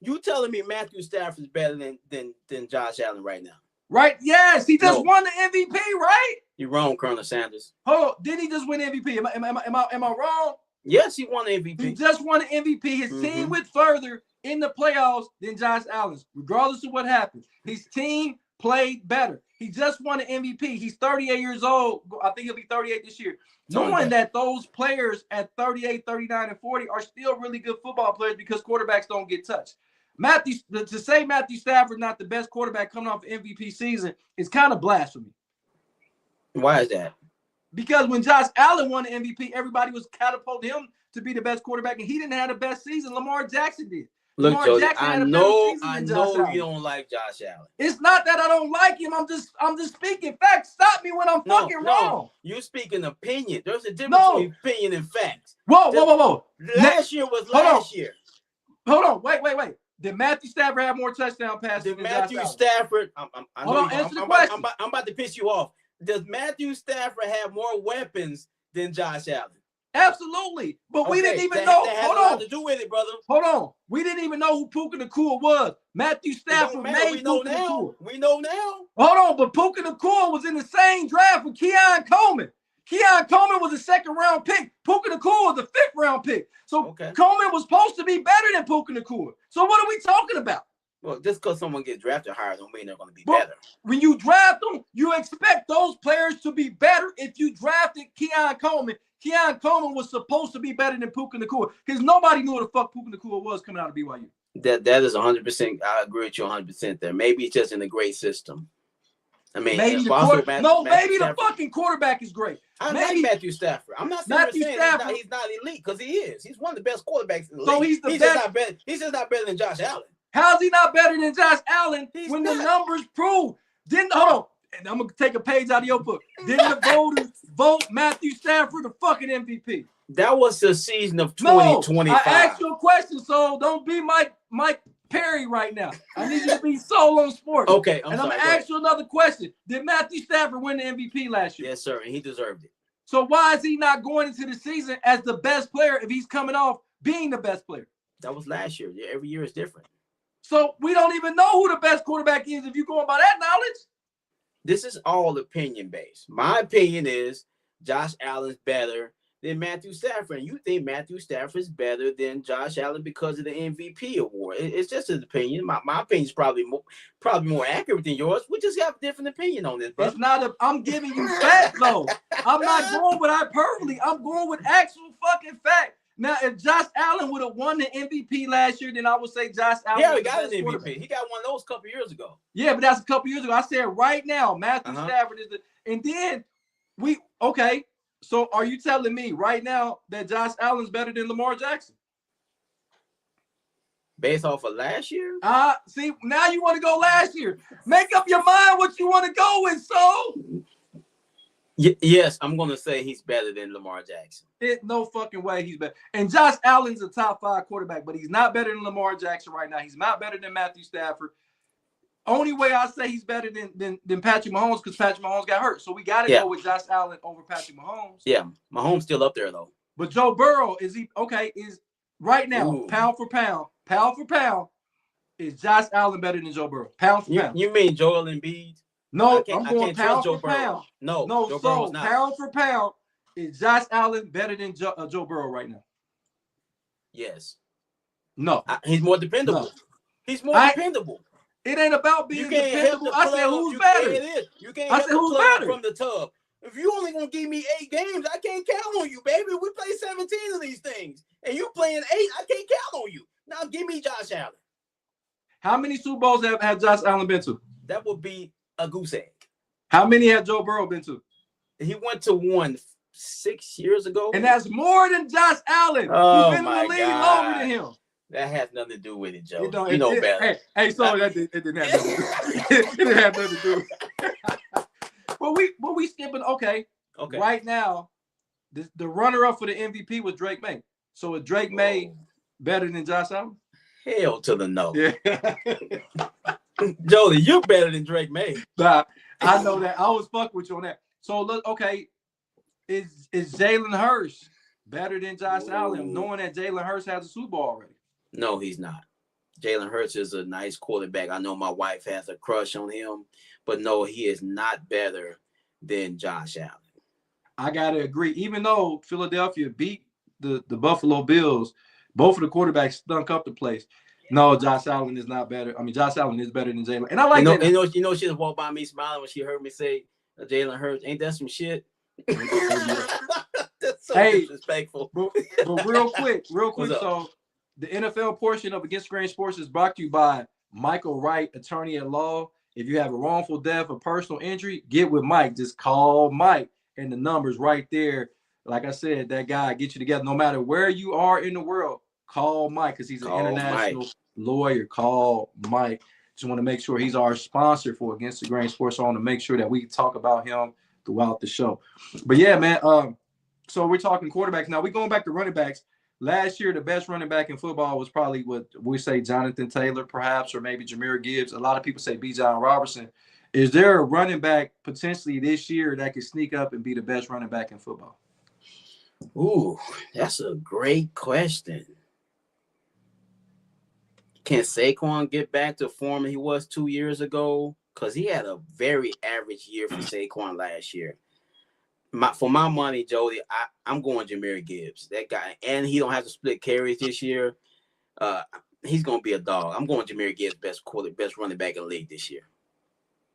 you telling me Matthew Stafford's better than Josh Allen right now. Right? Yes, he just won the MVP, right? You're wrong, Colonel Sanders. Hold on. Did he just win MVP? Am I wrong? Yes, he won the MVP. He just won the MVP. His team went further in the playoffs than Josh Allen's, regardless of what happened. His team played better. He just won the MVP. He's 38 years old. I think he'll be 38 this year. Knowing that those players at 38, 39, and 40 are still really good football players because quarterbacks don't get touched. To say Matthew Stafford not the best quarterback coming off MVP season is kind of blasphemy. Why is that? Because when Josh Allen won the MVP, everybody was catapulting him to be the best quarterback, and he didn't have the best season. Lamar Jackson did. Look, Lamar Jody, Jackson I know you don't like Josh Allen. It's not that I don't like him. I'm just speaking facts. Stop me when I'm fucking wrong. You speaking opinion. There's a difference between opinion and facts. Whoa. Last year was last year. Hold on. Wait. Did Matthew Stafford have more touchdown passes Did than Matthew Josh Stafford? Answer the question. I'm about to piss you off. Does Matthew Stafford have more weapons than Josh Allen? Absolutely, but we didn't even know. That has a lot to do with it, brother. Hold on, we didn't even know who Puka Nacua was. Matthew Stafford made Puka Nacua. We know now. Hold on, but Puka Nacua was in the same draft with Keon Coleman. Keon Coleman was a second-round pick. Puka Nacua was a fifth-round pick. So Coleman was supposed to be better than Puka Nacua. So what are we talking about? Well, just because someone gets drafted higher don't mean they're going to be better. When you draft them, you expect those players to be better. If you drafted Keon Coleman was supposed to be better than Puka Nacua because nobody knew what the fuck Puka Nacua was coming out of BYU. That is 100%. I agree with you 100% there. Maybe it's just in a great system. I mean, maybe the fucking quarterback is great. I like Matthew Stafford. I'm not saying he's not elite because he is. He's one of the best quarterbacks in the league. So he's best. He's just not better than Josh Allen. How's he not better than Josh Allen the numbers prove? Hold on. And I'm going to take a page out of your book. Didn't the voters vote Matthew Stafford the fucking MVP? That was the season of 2025. No, I asked you a question, so don't be Mike Perry right now. I need you to be Solo Sports. Okay, I'm going to ask you another question. Did Matthew Stafford win the MVP last year? Yes, sir, and he deserved it. So why is he not going into the season as the best player if he's coming off being the best player? That was last year. Yeah, every year is different. So we don't even know who the best quarterback is if you're going by that knowledge. This is all opinion based. My opinion is Josh Allen's better than Matthew Stafford. And you think Matthew Stafford's better than Josh Allen because of the MVP award. It's just his opinion. My opinion is probably more accurate than yours. We just have a different opinion on this, brother. It's not I'm giving you facts, though. I'm not going with hyperbole. I'm going with actual fucking fact. Now, if Josh Allen would have won the MVP last year, then I would say Josh Allen. Yeah, he got an MVP. He got one of those a couple years ago. Yeah, but that's a couple years ago. I said right now, Matthew Stafford is and then so are you telling me right now that Josh Allen's better than Lamar Jackson? Based off of last year? See, now you want to go last year. Make up your mind what you want to go with, so. Yes, I'm gonna say he's better than Lamar Jackson. No fucking way he's better. And Josh Allen's a top 5 quarterback, but he's not better than Lamar Jackson right now. He's not better than Matthew Stafford. Only way I say he's better than Patrick Mahomes because Patrick Mahomes got hurt. So we got to go with Josh Allen over Patrick Mahomes. Yeah, Mahomes still up there though. But Joe Burrow is right now pound for pound is Josh Allen better than Joe Burrow? Pound for pound. You mean Joel Embiid? No, I'm going pound for pound. No, Joe Burrow's not. Pound for pound is Josh Allen better than Joe Burrow right now? Yes. No, he's more dependable. No. He's more dependable. It ain't about being dependable. I said who's better. You can't help the plug from the tub. If you only gonna give me 8 games, I can't count on you, baby. We play 17 of these things, and you playing 8. I can't count on you. Now give me Josh Allen. How many Super Bowls have Josh Allen been to? That would be a goose egg. How many had Joe Burrow been to? He went to one 6 years ago, and that's more than Josh Allen. Oh, he's been in the league longer than him. That has nothing to do with it, Joe. You know better. It didn't have nothing to do. It didn't have nothing to do. But we skipping. Okay. Right now, the runner-up for the MVP was Drake May. So is Drake May better than Josh Allen? Hell to the no. Yeah. Jolie, you're better than Drake May. Nah, I know that. I was fucking with you on that. So look, is Jalen Hurts better than Josh Allen, knowing that Jalen Hurts has a Super Bowl already? No, he's not. Jalen Hurts is a nice quarterback. I know my wife has a crush on him, but no, he is not better than Josh Allen. I gotta agree. Even though Philadelphia beat the Buffalo Bills, both of the quarterbacks stunk up the place. No, Josh Allen is not better. I mean, Josh Allen is better than Jalen. And I like that. You know, she just walked by me smiling when she heard me say Jalen Hurts. Ain't that some shit? That's so disrespectful. But real quick. So the NFL portion of Against Grain Sports is brought to you by Michael Wright, attorney at law. If you have a wrongful death or personal injury, get with Mike. Just call Mike, and the number's right there. Like I said, that guy get you together. No matter where you are in the world, call Mike because he's an international lawyer. Call Mike. Just want to make sure he's our sponsor for Against the Grain Sports. So I want to make sure that we talk about him throughout the show. But yeah, man. So we're talking quarterbacks now. We're going back to running backs. Last year, the best running back in football was probably what we say Jonathan Taylor, perhaps, or maybe Jahmyr Gibbs. A lot of people say Bijan Robinson. Is there a running back potentially this year that could sneak up and be the best running back in football? Ooh, that's a great question. Can Saquon get back to form he was 2 years ago? Because he had a very average year for Saquon last year. For my money, Jody, I'm going Jahmyr Gibbs. That guy, and he don't have to split carries this year. He's gonna be a dog. I'm going Jahmyr Gibbs, best running back in the league this year.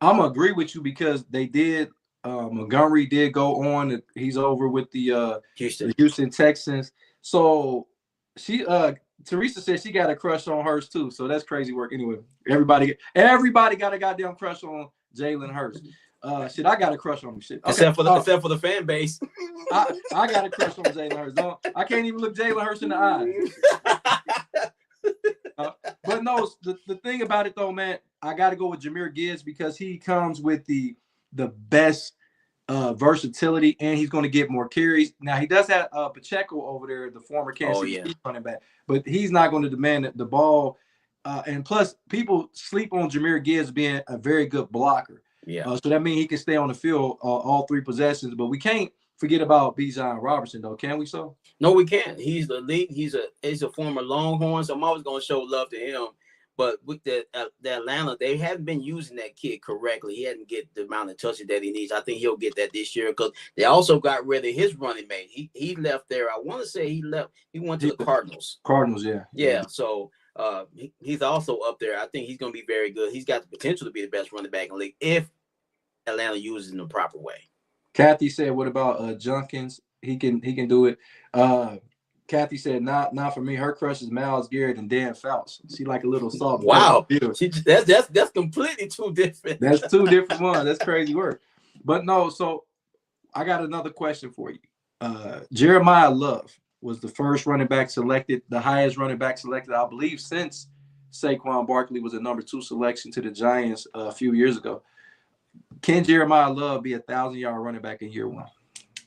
I'm gonna agree with you because they did. Montgomery did go on. He's over with the Houston Texans. So Teresa said she got a crush on Hurts too. So that's crazy work. Anyway, everybody got a goddamn crush on Jalen Hurts. Shit, I got a crush on him. Shit, okay. except for the fan base. I got a crush on Jalen Hurts. I can't even look Jalen Hurts in the eye. But no, the thing about it though, man, I got to go with Jahmyr Gibbs because he comes with the best versatility, and he's going to get more carries. Now he does have Pacheco over there, the former Kansas City running back, but he's not going to demand the ball. And plus, people sleep on Jahmyr Gibbs being a very good blocker. Yeah. So that means he can stay on the field all 3 possessions. But we can't forget about Bijan Robinson, though, can we? So no, we can't. He's the league. He's a former Longhorn, so I'm always going to show love to him. But with the Atlanta, they haven't been using that kid correctly. He hadn't get the amount of touches that he needs. I think he'll get that this year because they also got rid of his running mate. He left there. I want to say he left. He went to the Cardinals. Cardinals, yeah. Yeah. So he's also up there. I think he's going to be very good. He's got the potential to be the best running back in the league if Atlanta uses him the proper way. Kathy said, "What about Junkins? He can do it." Kathy said, "Not for me. Her crush is Myles Garrett and Dan Fouts. She like a little soft." Wow, that's completely two different. That's 2 different ones. That's crazy work. But no, so I got another question for you. Jeremiah Love was the first running back selected, the highest running back selected, I believe, since Saquon Barkley was a number 2 selection to the Giants a few years ago. Can Jeremiah Love be 1,000-yard running back in year one?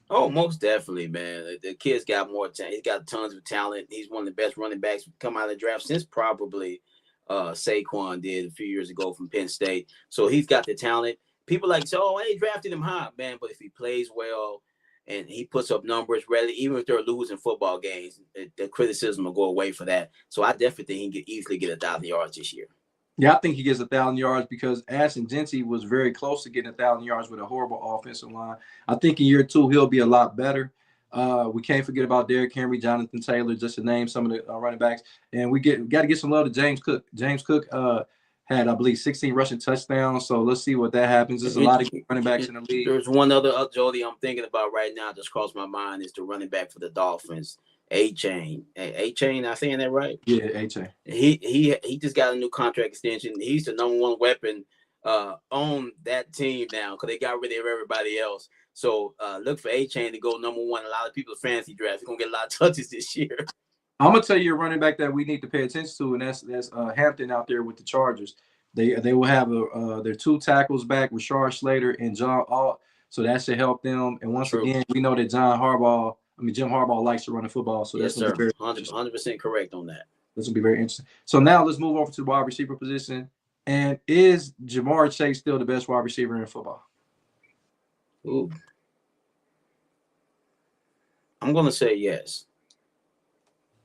Oh, most definitely, man. The kid's got more talent. He's got tons of talent. He's one of the best running backs come out of the draft since probably Saquon did a few years ago from Penn State. So he's got the talent. People like say, "Oh, they drafted him high, man." But if he plays well and he puts up numbers, ready, even if they're losing football games, the criticism will go away for that. So I definitely think he can easily get 1,000 yards this year. Yeah, I think he gets 1,000 yards because Ashton Jeanty was very close to getting 1,000 yards with a horrible offensive line. I think in year two he'll be a lot better. We can't forget about Derrick Henry, Jonathan Taylor, just to name some of the running backs. And we got to get some love to James Cook. James Cook had, I believe, 16 rushing touchdowns. So let's see what that happens. There's a lot of good running backs in the league. There's one other Jody I'm thinking about right now. Just crossed my mind is the running back for the Dolphins, A-Chain. A-Chain, am I saying that right? Yeah, A-Chain. He just got a new contract extension. He's the number one weapon on that team now because they got rid of everybody else. So look for A-Chain to go number one. A lot of people's fantasy drafts. He's gonna get a lot of touches this year. I'm gonna tell you a running back that we need to pay attention to, and that's Hampton out there with the Chargers. They will have their two tackles back, Rashard Slater and John Alt, so that should help them. And once again, we know that Jim Harbaugh likes to run the football, so yes, that's sir, 100% correct on that. This will be very interesting. So now let's move over to the wide receiver position. And is Jamar Chase still the best wide receiver in football? Ooh, I'm gonna say yes.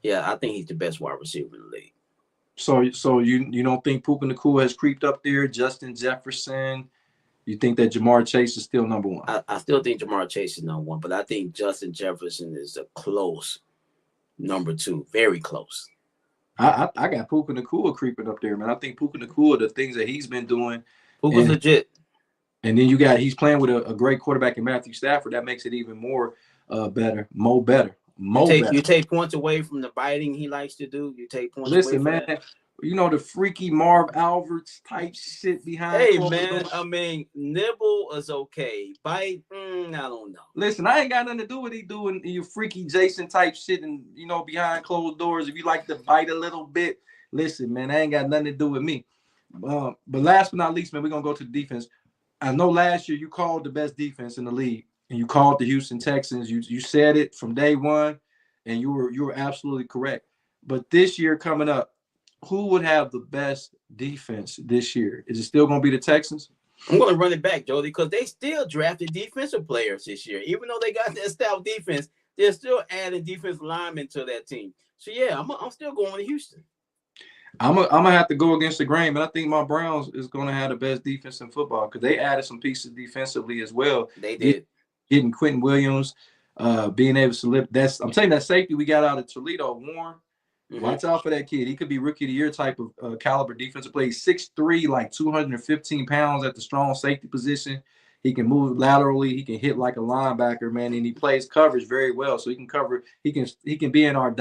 Yeah, I think he's the best wide receiver in the league. So you don't think Puka Nacua has creeped up there? Justin Jefferson. You think that Jamar Chase is still number one? I still think Jamar Chase is number one, but I think Justin Jefferson is a close number two, very close. I got Puka Nacua creeping up there, man. I think Puka Nacua, the things that he's been doing, Puka's legit. And then he's playing with a great quarterback in Matthew Stafford. That makes it even more better. You take points away from the biting he likes to do. You take points away from man. That. You know, the freaky Marv Alberts type shit behind. Hey, man, I mean, nibble is okay. Bite, I don't know. Listen, I ain't got nothing to do with he doing your freaky Jason type shit and, behind closed doors. If you like to bite a little bit, listen, man, I ain't got nothing to do with me. But last but not least, man, we're going to go to the defense. I know last year you called the best defense in the league, and you called the Houston Texans. You said it from day one, and you were absolutely correct. But this year coming up, who would have the best defense this year? Is it still going to be the Texans? I'm going to run it back, Jody, because they still drafted defensive players this year. Even though they got that stout defense, they're still adding defensive linemen to that team. So, yeah, I'm still going to Houston. I'm gonna have to go against the grain, but I think my Browns is going to have the best defense in football because they added some pieces defensively as well. They did. Getting Quentin Williams, being able to lift. I'm saying that safety we got out of Toledo, Warren. Mm-hmm. Watch out for that kid. He could be rookie of the year type of caliber defensive player. 6'3", like 215 pounds at the strong safety position. He can move laterally. He can hit like a linebacker, man, and he plays coverage very well. So he can cover. He can be in our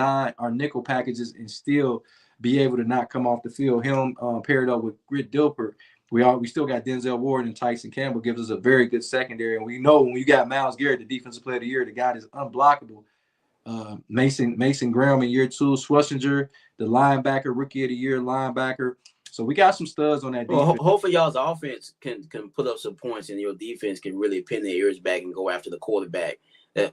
nickel packages and still be able to not come off the field. Him paired up with Grit Dilper. We still got Denzel Ward and Tyson Campbell gives us a very good secondary. And we know when you got Myles Garrett, the defensive player of the year, the guy is unblockable. Mason Graham in year two, Schwarzenegger, the linebacker, rookie of the year linebacker. So we got some studs on that defense. Well, hopefully y'all's offense can put up some points and your defense can really pin their ears back and go after the quarterback.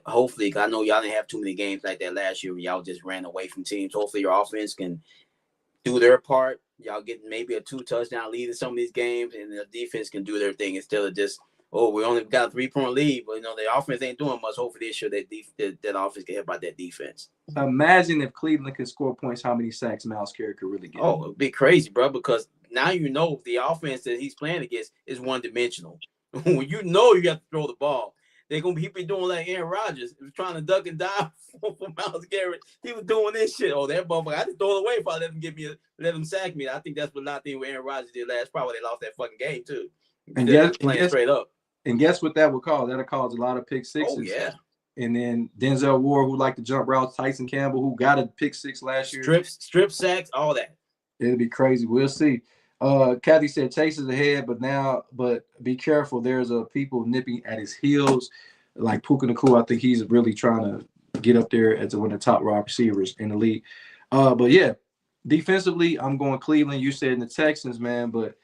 Hopefully, because I know y'all didn't have too many games like that last year when y'all just ran away from teams. Hopefully your offense can do their part. Y'all get maybe a 2-touchdown lead in some of these games, and the defense can do their thing instead of just, we only got a 3-point lead, but the offense ain't doing much. Hopefully this year that offense can help out that defense. Imagine if Cleveland could score points, how many sacks Myles Garrett could really get. Oh, it'd be crazy, bro, because now the offense that he's playing against is one-dimensional. When you have to throw the ball, he be doing like Aaron Rodgers. He was trying to duck and dive for Myles Garrett. He was doing this shit. Oh, that motherfucker. I just throw it away if I let him sack me. I think that's what a lot of things with Aaron Rodgers did last. Probably they lost that fucking game too. And playing straight up. And guess what that would cause? That'll cause a lot of pick sixes. Oh, yeah. And then Denzel Ward, who liked to jump routes, Tyson Campbell, who got a pick six last year. Strip sacks, all that. It'll be crazy. We'll see. Kathy said Chase is ahead, but be careful. There's people nipping at his heels. Like Puka Nacua, I think he's really trying to get up there as one of the top wide receivers in the league. But yeah, defensively, I'm going Cleveland. You said in the Texans, man, but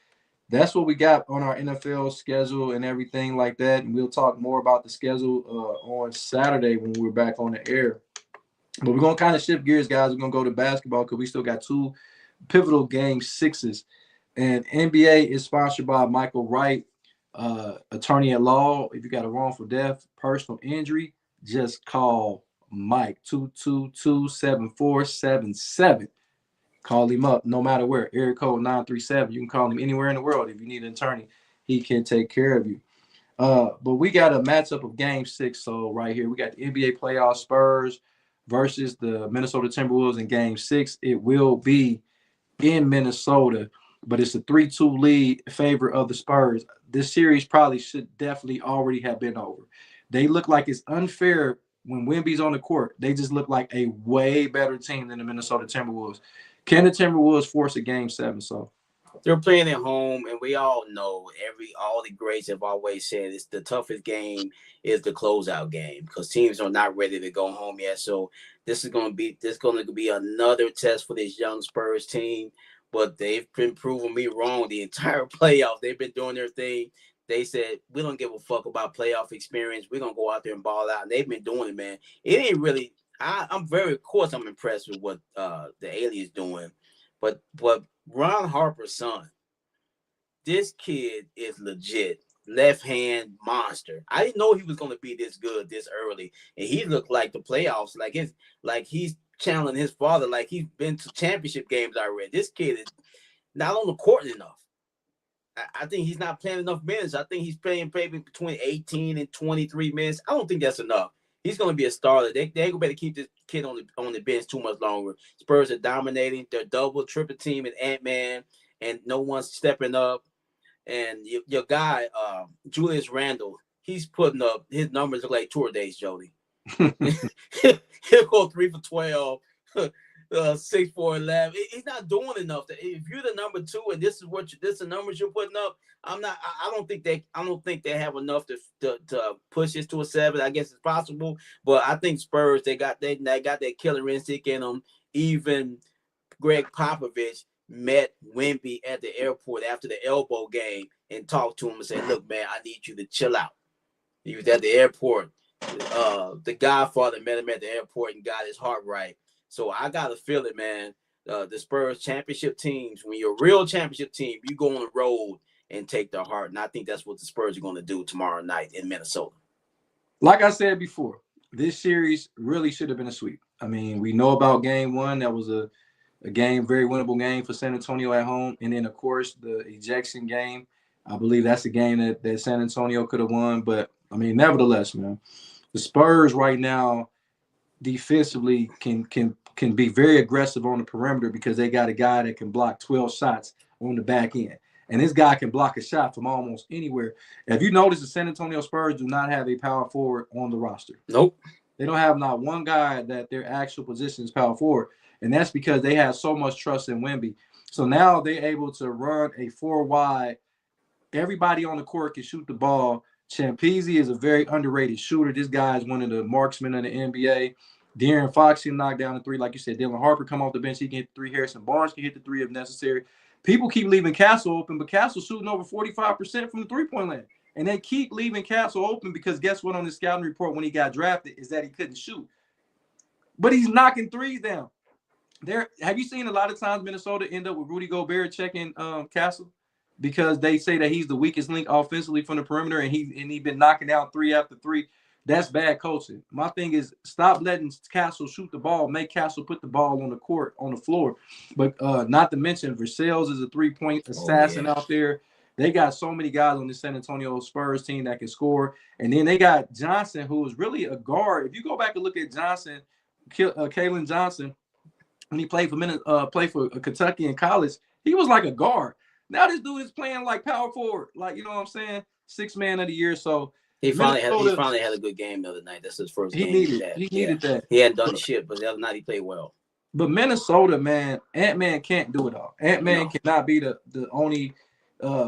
that's what we got on our NFL schedule and everything like that. And we'll talk more about the schedule on Saturday when we're back on the air. But we're gonna kind of shift gears, guys. We're gonna go to basketball because we still got two pivotal game sixes. And NBA is sponsored by Michael Wright, attorney at law. If you got a wrongful death, personal injury, just call Mike 222-7477. Call him up no matter where. Area code 937. You can call him anywhere in the world. If you need an attorney, he can take care of you. But we got a matchup of game six. So right here, we got the NBA playoff Spurs versus the Minnesota Timberwolves in game six. It will be in Minnesota, but it's a 3-2 lead in favor of the Spurs. This series probably should definitely already have been over. They look like it's unfair when Wemby's on the court. They just look like a way better team than the Minnesota Timberwolves. Can the Timberwolves force a game seven? So they're playing at home, and we all know all the greats have always said it's the toughest game is the closeout game because teams are not ready to go home yet. So this is going to be another test for this young Spurs team. But they've been proving me wrong the entire playoffs. They've been doing their thing. They said we don't give a fuck about playoff experience. We're gonna go out there and ball out, and they've been doing it, man. It ain't really. I'm impressed with what the aliens doing, but Ron Harper's son, this kid is legit left hand monster. I didn't know he was going to be this good this early, and he looked like the playoffs, like he's channeling his father, like he's been to championship games already. This kid is not on the court enough. I think he's not playing enough minutes. I think he's playing maybe between 18 and 23 minutes. I don't think that's enough. He's going to be a starter. They ain't better keep this kid on the bench too much longer. Spurs are dominating. They're double, triple team and Ant-Man, and no one's stepping up. And your guy, Julius Randle, he's putting up his numbers look like tour days, Jody. He'll go 3 for 12, 6 for 11. He's not doing enough. If you're the number 2 and this is the numbers you're putting up, I don't think they have enough to push this to a 7. I guess it's possible, but I think Spurs they got that killer instinct in them. Even Greg Popovich met Wemby at the airport after the elbow game and talked to him and said, "Look, man, I need you to chill out." He was at the airport. The Godfather met him at the airport and got his heart right. So I got a feeling, man, the Spurs championship teams, when you're a real championship team, you go on the road and take their heart. And I think that's what the Spurs are going to do tomorrow night in Minnesota. Like I said before, this series really should have been a sweep. I mean, we know about game 1. That was a game, very winnable game for San Antonio at home. And then, of course, the ejection game. I believe that's a game that San Antonio could have won. But, I mean, nevertheless, man, the Spurs right now defensively can be very aggressive on the perimeter because they got a guy that can block 12 shots on the back end. And this guy can block a shot from almost anywhere. Have you noticed the San Antonio Spurs do not have a power forward on the roster? Nope. They don't have not one guy that their actual position is power forward. And that's because they have so much trust in Wemby. So now they're able to run a 4 wide. Everybody on the court can shoot the ball. Champezi is a very underrated shooter. This guy is one of the marksmen of the NBA. De'Aaron Fox can knock down the 3. Like you said, Dylan Harper come off the bench. He can hit the 3. Harrison Barnes can hit the 3 if necessary. People keep leaving Castle open, but Castle's shooting over 45% from the three-point line. And they keep leaving Castle open because guess what on the scouting report when he got drafted is that he couldn't shoot. But he's knocking 3s down. Have you seen a lot of times Minnesota end up with Rudy Gobert checking Castle because they say that he's the weakest link offensively from the perimeter and he's been knocking down 3 after 3. That's bad coaching. My thing is stop letting Castle shoot the ball. Make Castle put the ball on the court, on the floor. But not to mention Versailles is a 3-point assassin out there. They got so many guys on the San Antonio Spurs team that can score. And then they got Johnson, who is really a guard. If you go back and look at Johnson, Kalen Johnson, when he played for Kentucky in college, he was like a guard. Now this dude is playing like power forward, like, you know what I'm saying? 6th man of the year. So he finally had a good game the other night. That's his first game. He needed that. He hadn't done shit, but the other night he played well. But Minnesota, man, Ant-Man can't do it all. Ant-Man cannot be the only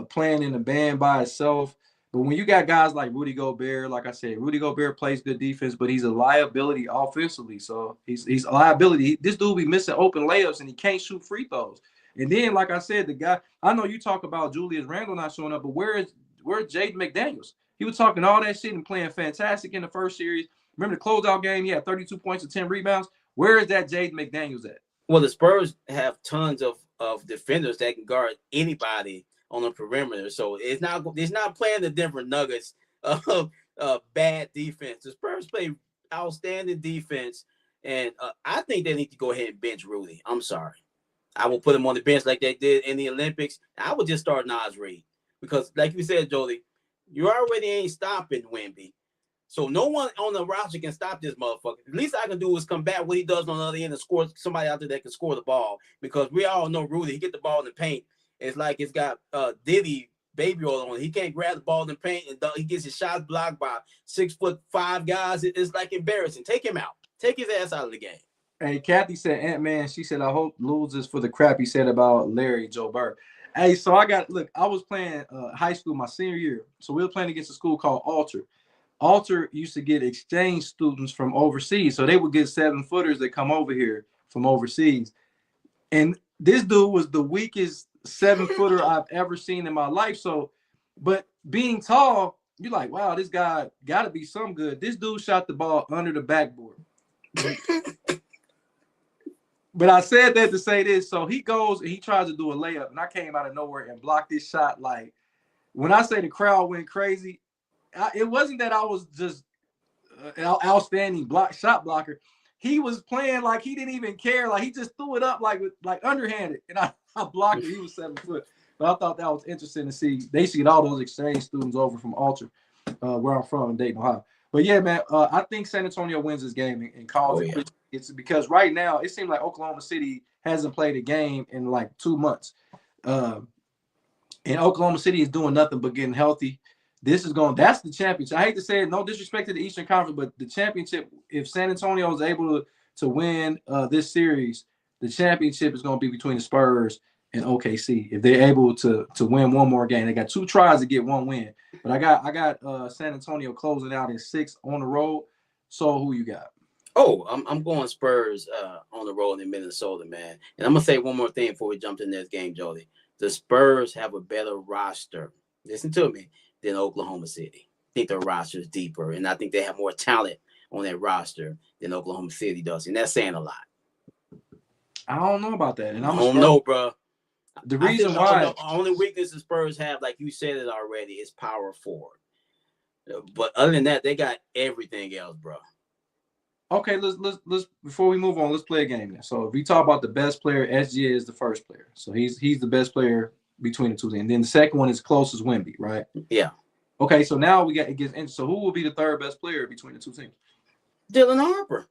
playing in the band by itself. But when you got guys like Rudy Gobert, like I said, Rudy Gobert plays good defense, but he's a liability offensively. So he's a liability. This dude be missing open layups and he can't shoot free throws. And then, like I said, the guy, I know you talk about Julius Randle not showing up, but where's Jaden McDaniels? He was talking all that shit and playing fantastic in the first series. Remember the closeout game? He had 32 points and 10 rebounds. Where is that Jaden McDaniels at? Well, the Spurs have tons of defenders that can guard anybody on the perimeter. So it's not playing the Denver Nuggets of bad defense. The Spurs play outstanding defense, and I think they need to go ahead and bench Rudy. I'm sorry. I will put him on the bench like they did in the Olympics. I would just start Nas Reed because, like you said, Jolie, you already ain't stopping Wemby. So no one on the roster can stop this motherfucker. The least I can do is combat what he does on the other end and score somebody out there that can score the ball. Because we all know Rudy, he get the ball in the paint. It's like it's got Diddy baby oil on it. He can't grab the ball in the paint and he gets his shots blocked by 6'5" guys. It's like embarrassing. Take him out. Take his ass out of the game. Hey, Kathy said Ant-Man. She said, I hope loses for the crap he said about Larry Joe Bird. Hey, so I was playing high school my senior year. So we were playing against a school called Alter. Alter used to get exchange students from overseas. So they would get 7-footers that come over here from overseas. And this dude was the weakest 7-footer I've ever seen in my life. So, but being tall, you're like, wow, this guy got to be some good. This dude shot the ball under the backboard. But I said that to say this. So he goes and he tries to do a layup, and I came out of nowhere and blocked this shot. Like, when I say the crowd went crazy, it wasn't that I was just outstanding shot blocker. He was playing like he didn't even care. Like, he just threw it up like underhanded, and I blocked it. He was 7 foot. But I thought that was interesting to see. They see all those exchange students over from Alter, where I'm from in Dayton, Ohio. But yeah, man, I think San Antonio wins this game and calls it. It's because right now it seems like Oklahoma City hasn't played a game in like 2 months. And Oklahoma City is doing nothing but getting healthy. That's the championship. I hate to say it, no disrespect to the Eastern Conference, but the championship, if San Antonio is able to win this series, the championship is going to be between the Spurs and OKC. If they're able to win one more game, they got 2 tries to get 1 win. But I got San Antonio closing out in 6 on the road. So who you got? Oh, I'm going Spurs on the road in Minnesota, man. And I'm gonna say one more thing before we jump in this game, Jody. The Spurs have a better roster. Listen to me, than Oklahoma City. I think their roster is deeper, and I think they have more talent on that roster than Oklahoma City does, and that's saying a lot. I don't know about that, and I don't know, bro. The reason why the only weakness the Spurs have, like you said it already, is power forward. But other than that, they got everything else, bro. Okay, let's before we move on, let's play a game then. So if we talk about the best player, SGA is the first player. So he's the best player between the two teams. And then the second one is closest Wemby, right? Yeah. Okay, so now it gets interesting. So who will be the third best player between the two teams? Dylan Harper.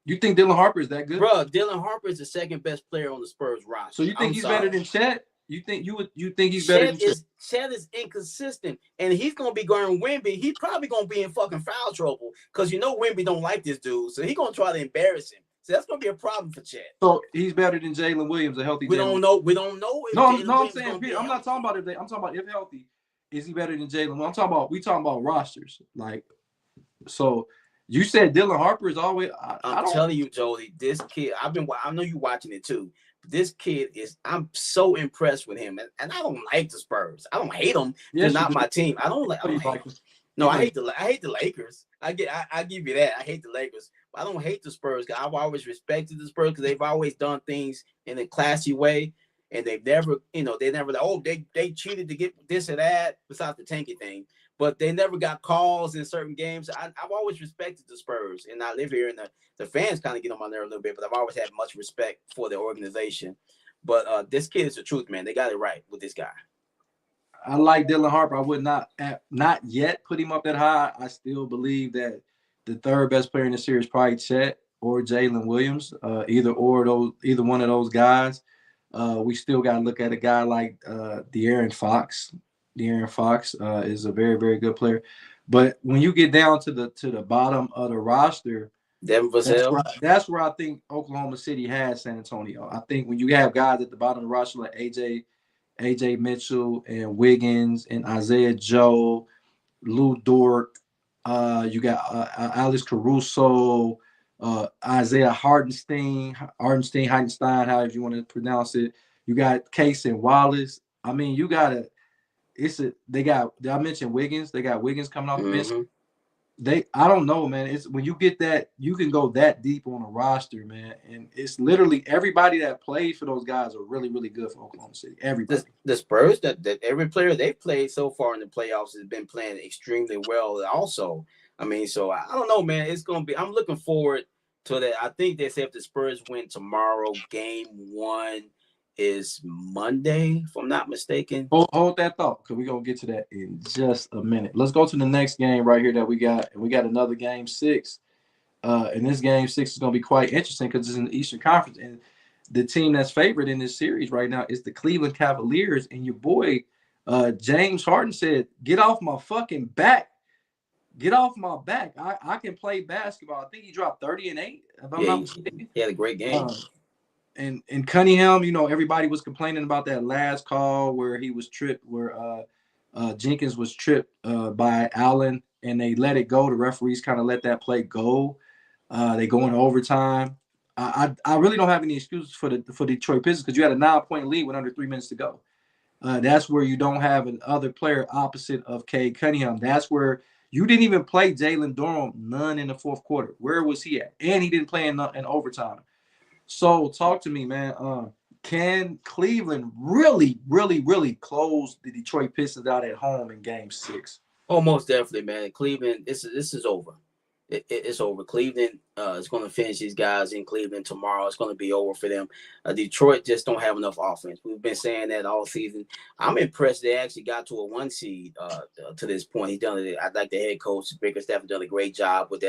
You think Dylan Harper is that good? Bro, Dylan Harper is the second best player on the Spurs roster. So you think he's better than Chet? You think he's better than Chet? Chet is inconsistent, and he's gonna be guarding Wemby. He's probably gonna be in fucking foul trouble because Wemby don't like this dude, so he's gonna try to embarrass him. So that's gonna be a problem for Chet. So he's better than Jalen Williams, a healthy. We don't know. We don't know. I'm saying I'm not talking about I'm talking about if healthy. Is he better than Jalen? We talking about rosters. Like, so you said Dylan Harper is always. I'm telling you, Jody, this kid. I know you watching it too. This kid I'm so impressed with him, and I don't like the Spurs. I don't hate them. They're not my team. I don't hate them. No, I hate the Lakers. I give you that. I hate the Lakers. But I don't hate the Spurs. I've always respected the Spurs because they've always done things in a classy way, and they've never, they cheated to get this or that. Besides the tanky thing, but they never got calls in certain games. I've always respected the Spurs, and I live here, and the fans kind of get on my nerve a little bit, but I've always had much respect for the organization. But this kid is the truth, man. They got it right with this guy. I like Dylan Harper. I would not yet put him up that high. I still believe that the third best player in the series is probably Chet or Jalen Williams. Either one of those guys. We still got to look at a guy like De'Aaron Fox. De'Aaron Fox is a very, very good player. But when you get down to the bottom of the roster, that's where I think Oklahoma City has San Antonio. I think when you have guys at the bottom of the roster like AJ Mitchell and Wiggins and Isaiah Joe, Lou Dort, you got Alex Caruso, Isaiah Hartenstein, however you want to pronounce it. You got Case and Wallace. I mean, you gotta. I mentioned Wiggins. They got Wiggins coming off the bench. I don't know, man. It's when you get that, you can go that deep on a roster, man. And it's literally everybody that plays for those guys are really, really good for Oklahoma City. Everybody. The Spurs, that every player they've played so far in the playoffs has been playing extremely well. Also, I mean, so I don't know, man. It's gonna be. I'm looking forward to that. I think they say if the Spurs win tomorrow, game 1 is Monday, if I'm not mistaken. Hold that thought, because we're gonna get to that in just a minute. Let's go to the next game right here that we got, and we got another game 6. And this game 6 is gonna be quite interesting because it's in the Eastern Conference, and the team that's favored in this series right now is the Cleveland Cavaliers. And your boy James Harden said, "Get off my fucking back. Get off my back. I can play basketball." I think he dropped 30 and 8. If I'm not mistaken. He had a great game. And Cunningham, everybody was complaining about that last call where he was tripped, where Jenkins was tripped by Allen, and they let it go. The referees kind of let that play go. They go into overtime. I really don't have any excuses for Detroit Pistons because you had a 9-point lead with under 3 minutes to go. That's where you don't have another player opposite of Cade Cunningham. That's where you didn't even play Jalen Durham none in the fourth quarter. Where was he at? And he didn't play in overtime. So talk to me, man. Can Cleveland really, really, really close the Detroit Pistons out at home in game 6? Oh, most definitely, man. Cleveland, this is over. It's over. Cleveland is going to finish these guys in Cleveland tomorrow. It's going to be over for them. Detroit just don't have enough offense. We've been saying that all season. I'm impressed they actually got to a 1 seed to this point. He's done it. I like the head coach, Bickerstaff, has done a great job with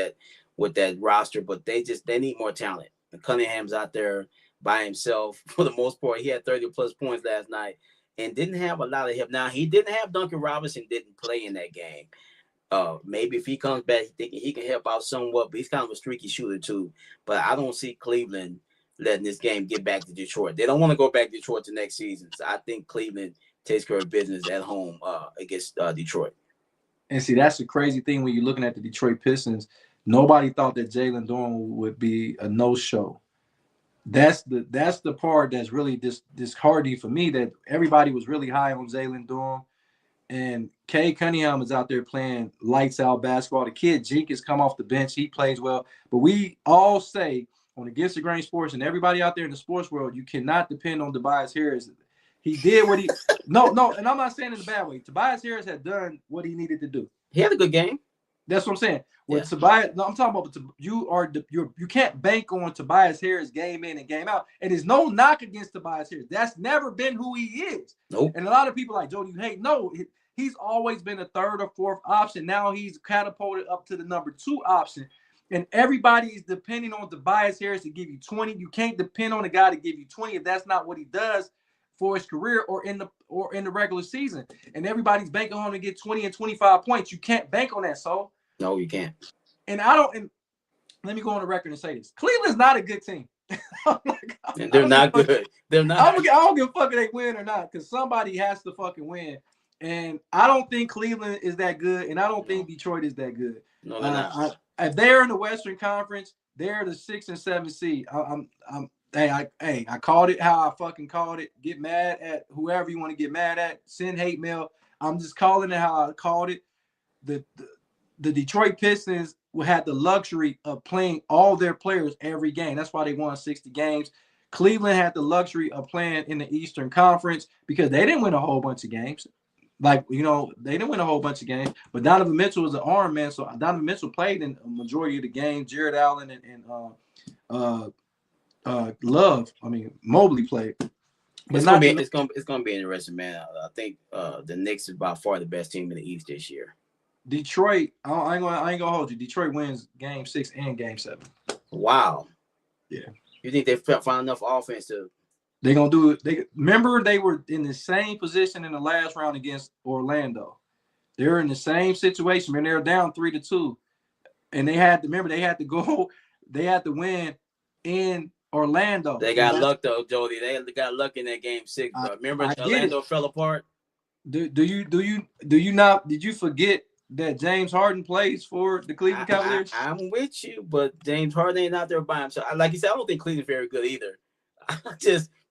that roster, but they need more talent. Cunningham's out there by himself for the most part. He had 30-plus points last night and didn't have a lot of help. Now, he didn't have Duncan Robinson, didn't play in that game. Maybe if he comes back, thinking he can help out somewhat, but he's kind of a streaky shooter too. But I don't see Cleveland letting this game get back to Detroit. They don't want to go back to Detroit to next season. So I think Cleveland takes care of business at home against Detroit. And see, that's the crazy thing when you're looking at the Detroit Pistons. Nobody thought that Jalen Durham would be a no-show. That's the part that's really disheartening for me, that everybody was really high on Jalen Durham. And Cade Cunningham is out there playing lights out basketball. The kid Jenkins come off the bench. He plays well. But we all say on Against the Grain Sports and everybody out there in the sports world, you cannot depend on Tobias Harris. He did what he – no, and I'm not saying in a bad way. Tobias Harris had done what he needed to do. He had a good game. That's what I'm saying. With Tobias, no, I'm talking about you can't bank on Tobias Harris game in and game out. And there's no knock against Tobias Harris. That's never been who he is. Nope. And a lot of people like, Jody, you hate. No, he's always been a third or fourth option. Now he's catapulted up to the number 2 option. And everybody is depending on Tobias Harris to give you 20. You can't depend on a guy to give you 20 if that's not what he does for his career or in the regular season. And everybody's banking on him to get 20 and 25 points. You can't bank on that, so. No, you can't. And let me go on the record and say this. Cleveland's not a good team. And they're not good. They're not. I don't give a fuck if they win or not, because somebody has to fucking win. And I don't think Cleveland is that good, and I don't think Detroit is that good. No, they're not. If they're in the Western Conference, they're the 6 and 7 seed. I called it how I fucking called it. Get mad at whoever you want to get mad at. Send hate mail. I'm just calling it how I called it. The Detroit Pistons had the luxury of playing all their players every game. That's why they won 60 games. Cleveland had the luxury of playing in the Eastern Conference because they didn't win a whole bunch of games. They didn't win a whole bunch of games. But Donovan Mitchell was an arm man, so Donovan Mitchell played in a majority of the games. Jared Allen and Mobley played. It's gonna be interesting, man. I think the Knicks is by far the best team in the East this year. Detroit, I ain't gonna hold you. Detroit wins game 6 and game 7. Wow. Yeah. You think they find enough offense to? They're gonna do it. Remember they were in the same position in the last round against Orlando. They're in the same situation, man. They're down 3-2, and they had to win in Orlando. They got luck though, Jody. They got luck in that game 6. Remember Orlando fell apart. Did you forget that James Harden plays for the Cleveland Cavaliers? I'm with you, but James Harden ain't out there by himself. Like you said, I don't think Cleveland's very good either.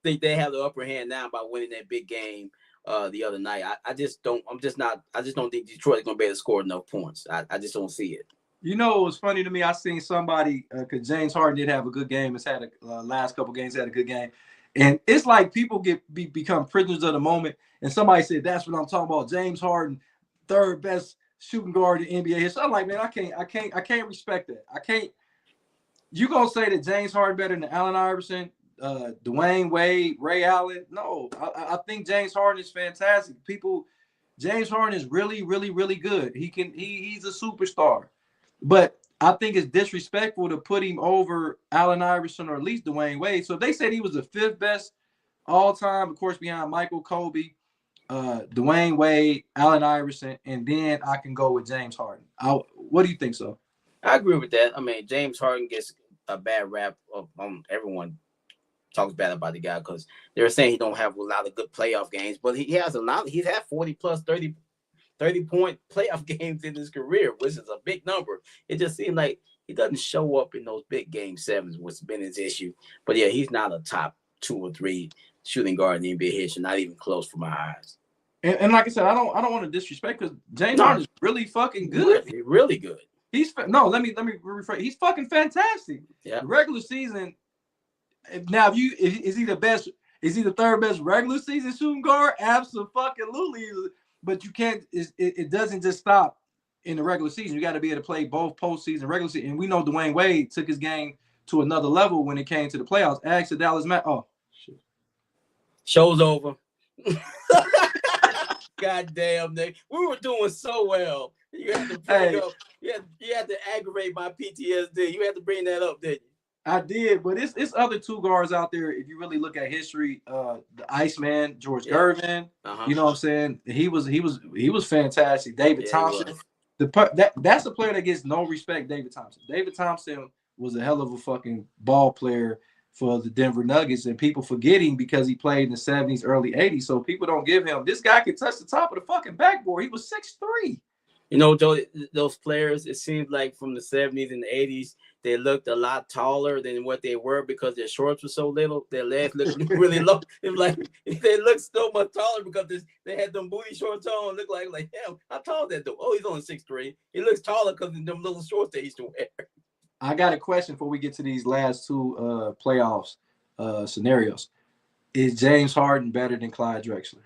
think they have the upper hand now by winning that big game the other night. I just don't think Detroit is going to be able to score enough points. I just don't see it. You know, it was funny to me. I seen somebody because James Harden did have a good game. It's had a last couple games had a good game, and it's like people become prisoners of the moment. And somebody said that's what I'm talking about. James Harden, third best shooting guard in NBA history. I'm like, man, I can't respect that. I can't. You gonna say that James Harden better than Allen Iverson, Dwayne Wade, Ray Allen? No, I think James Harden is fantastic. James Harden is really, really, really good. He's a superstar. But I think it's disrespectful to put him over Allen Iverson or at least Dwayne Wade. So if they said he was the fifth best all time, of course, behind Michael, Kobe, Dwayne Wade, Allen Iverson, and then I can go with James Harden. What do you think, so? I agree with that. I mean, James Harden gets a bad rap. Everyone talks bad about the guy because they're saying he don't have a lot of good playoff games, but he has a lot. He's had 40 plus 30-point playoff games in his career, which is a big number. It just seems like he doesn't show up in those big game sevens, which has been his issue. But yeah, he's not a top 2 or 3 shooting guard in the NBA history, not even close for my eyes. And like I said, I don't want to disrespect because James Harden is really fucking good. Really good. Let me rephrase. He's fucking fantastic. Yeah. The regular season. Now, is he the best? Is he the third best regular season shooting guard? Absolutely. But you can't. It doesn't just stop in the regular season. You got to be able to play both postseason, regular season. And we know Dwayne Wade took his game to another level when it came to the playoffs. Ask the Dallas Mavericks. Oh, shit. Show's over. God damn, Nick. We were doing so well. You had to bring up. You had to aggravate my PTSD. You had to bring that up, didn't you? I did, but it's other two guards out there. If you really look at history, the Iceman, George Gervin, you know what I'm saying? He was fantastic. David Thompson, that's a player that gets no respect. David Thompson. David Thompson was a hell of a fucking ball player for the Denver Nuggets, and people forget him because he played in the 70s, early 80s. So people don't give him. This guy can touch the top of the fucking backboard. He was 6'3". You know, Joe, those players, it seems like from the 70s and the 80s, they looked a lot taller than what they were because their shorts were so little. Their legs looked really low. It was like they looked so much taller because they had them booty shorts on. Look like damn, how tall is that dude? Oh, he's only 6'3". He looks taller because of them little shorts they used to wear. I got a question before we get to these last two playoffs scenarios. Is James Harden better than Clyde Drexler?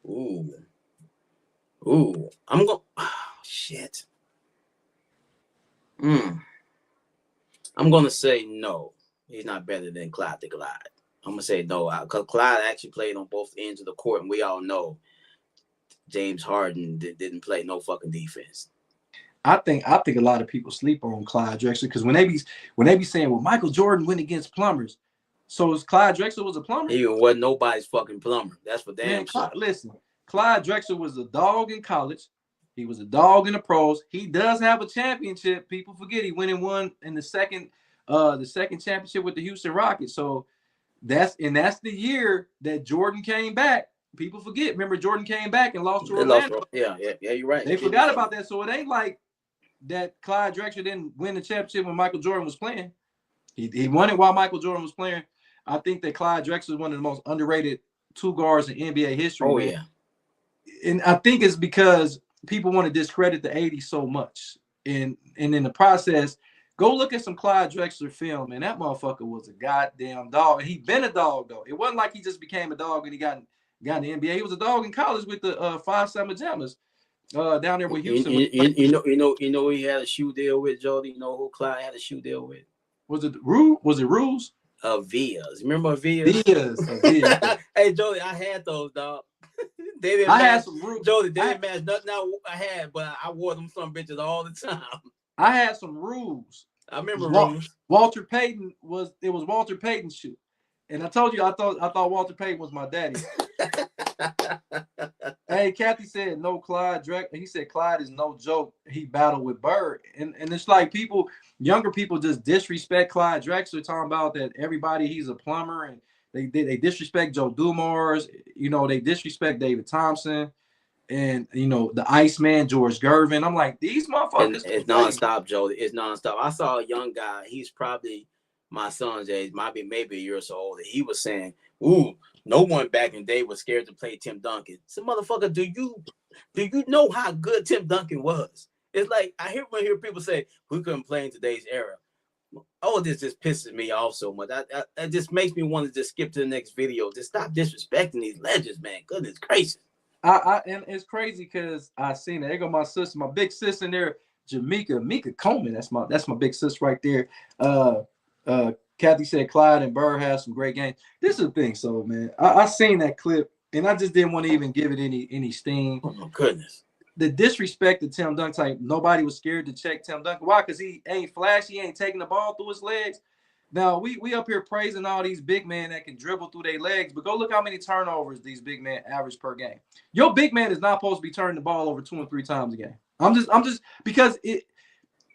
Ooh, I'm going. Oh, shit. I'm going to say no. He's not better than Clyde the Glide. I'm going to say no because Clyde actually played on both ends of the court, and we all know James Harden didn't play no fucking defense. I think a lot of people sleep on Clyde Drexler because when they be saying, well, Michael Jordan went against plumbers. So is Clyde Drexler was a plumber? He wasn't nobody's fucking plumber. That's for damn sure. Listen, Clyde Drexler was a dog in college. He was a dog in the pros. He does have a championship. People forget he went and won in the second championship with the Houston Rockets. So that's the year that Jordan came back. People forget. Remember, Jordan came back and lost to Orlando. Yeah, you're right. They forgot about that. So it ain't like that Clyde Drexler didn't win the championship when Michael Jordan was playing. He won it while Michael Jordan was playing. I think that Clyde Drexler is one of the most underrated two guards in NBA history. Oh, man. yeah. And I think it's because people want to discredit the 80s so much. And in the process, go look at some Clyde Drexler film, and that motherfucker was a goddamn dog. And he been a dog, though. It wasn't like he just became a dog and he got in the NBA. He was a dog in college with the 5 Summer Jammers down there with Houston. You know he had a shoe deal with, Jody? You know who Clyde had a shoe deal with? Was it Rules? Vias. Remember Vias? Vias. Hey, Jody, I had those, dog. I had some rules. Jody, they didn't match nothing I had, but I wore them some bitches all the time. I had some rules. I remember rules. Walter Payton was Walter Payton's shoe. And I told you I thought Walter Payton was my daddy. Hey, Kathy said no Clyde Drexler. He said Clyde is no joke. He battled with Bird. And it's like younger people just disrespect Clyde Drexler, talking about that everybody he's a plumber, and they disrespect Joe Dumars, you know, they disrespect David Thompson, and you know, the Iceman, George Gervin. I'm like, these motherfuckers. It's nonstop, Joe. It's nonstop. I saw a young guy. He's probably my son's age, might be maybe a year or so older. He was saying, "Ooh, no one back in the day was scared to play Tim Duncan." So, motherfucker, do you know how good Tim Duncan was? It's like I hear people say we couldn't play in today's era. Oh, this just pisses me off so much. That just makes me want to just skip to the next video. Just stop disrespecting these legends, man. Goodness gracious. And it's crazy because I seen it. There go my sister, my big sis in there, Mika Coleman. That's my big sis right there. Kathy said Clyde and Burr have some great games. This is the thing, so man, I seen that clip and I just didn't want to even give it any steam. Oh my goodness. The disrespect to Tim Duncan, like nobody was scared to check Tim Duncan. Why? Because he ain't flashy, he ain't taking the ball through his legs. Now we up here praising all these big men that can dribble through their legs, but go look how many turnovers these big men average per game. Your big man is not supposed to be turning the ball over 2 and 3 times a game. I'm just because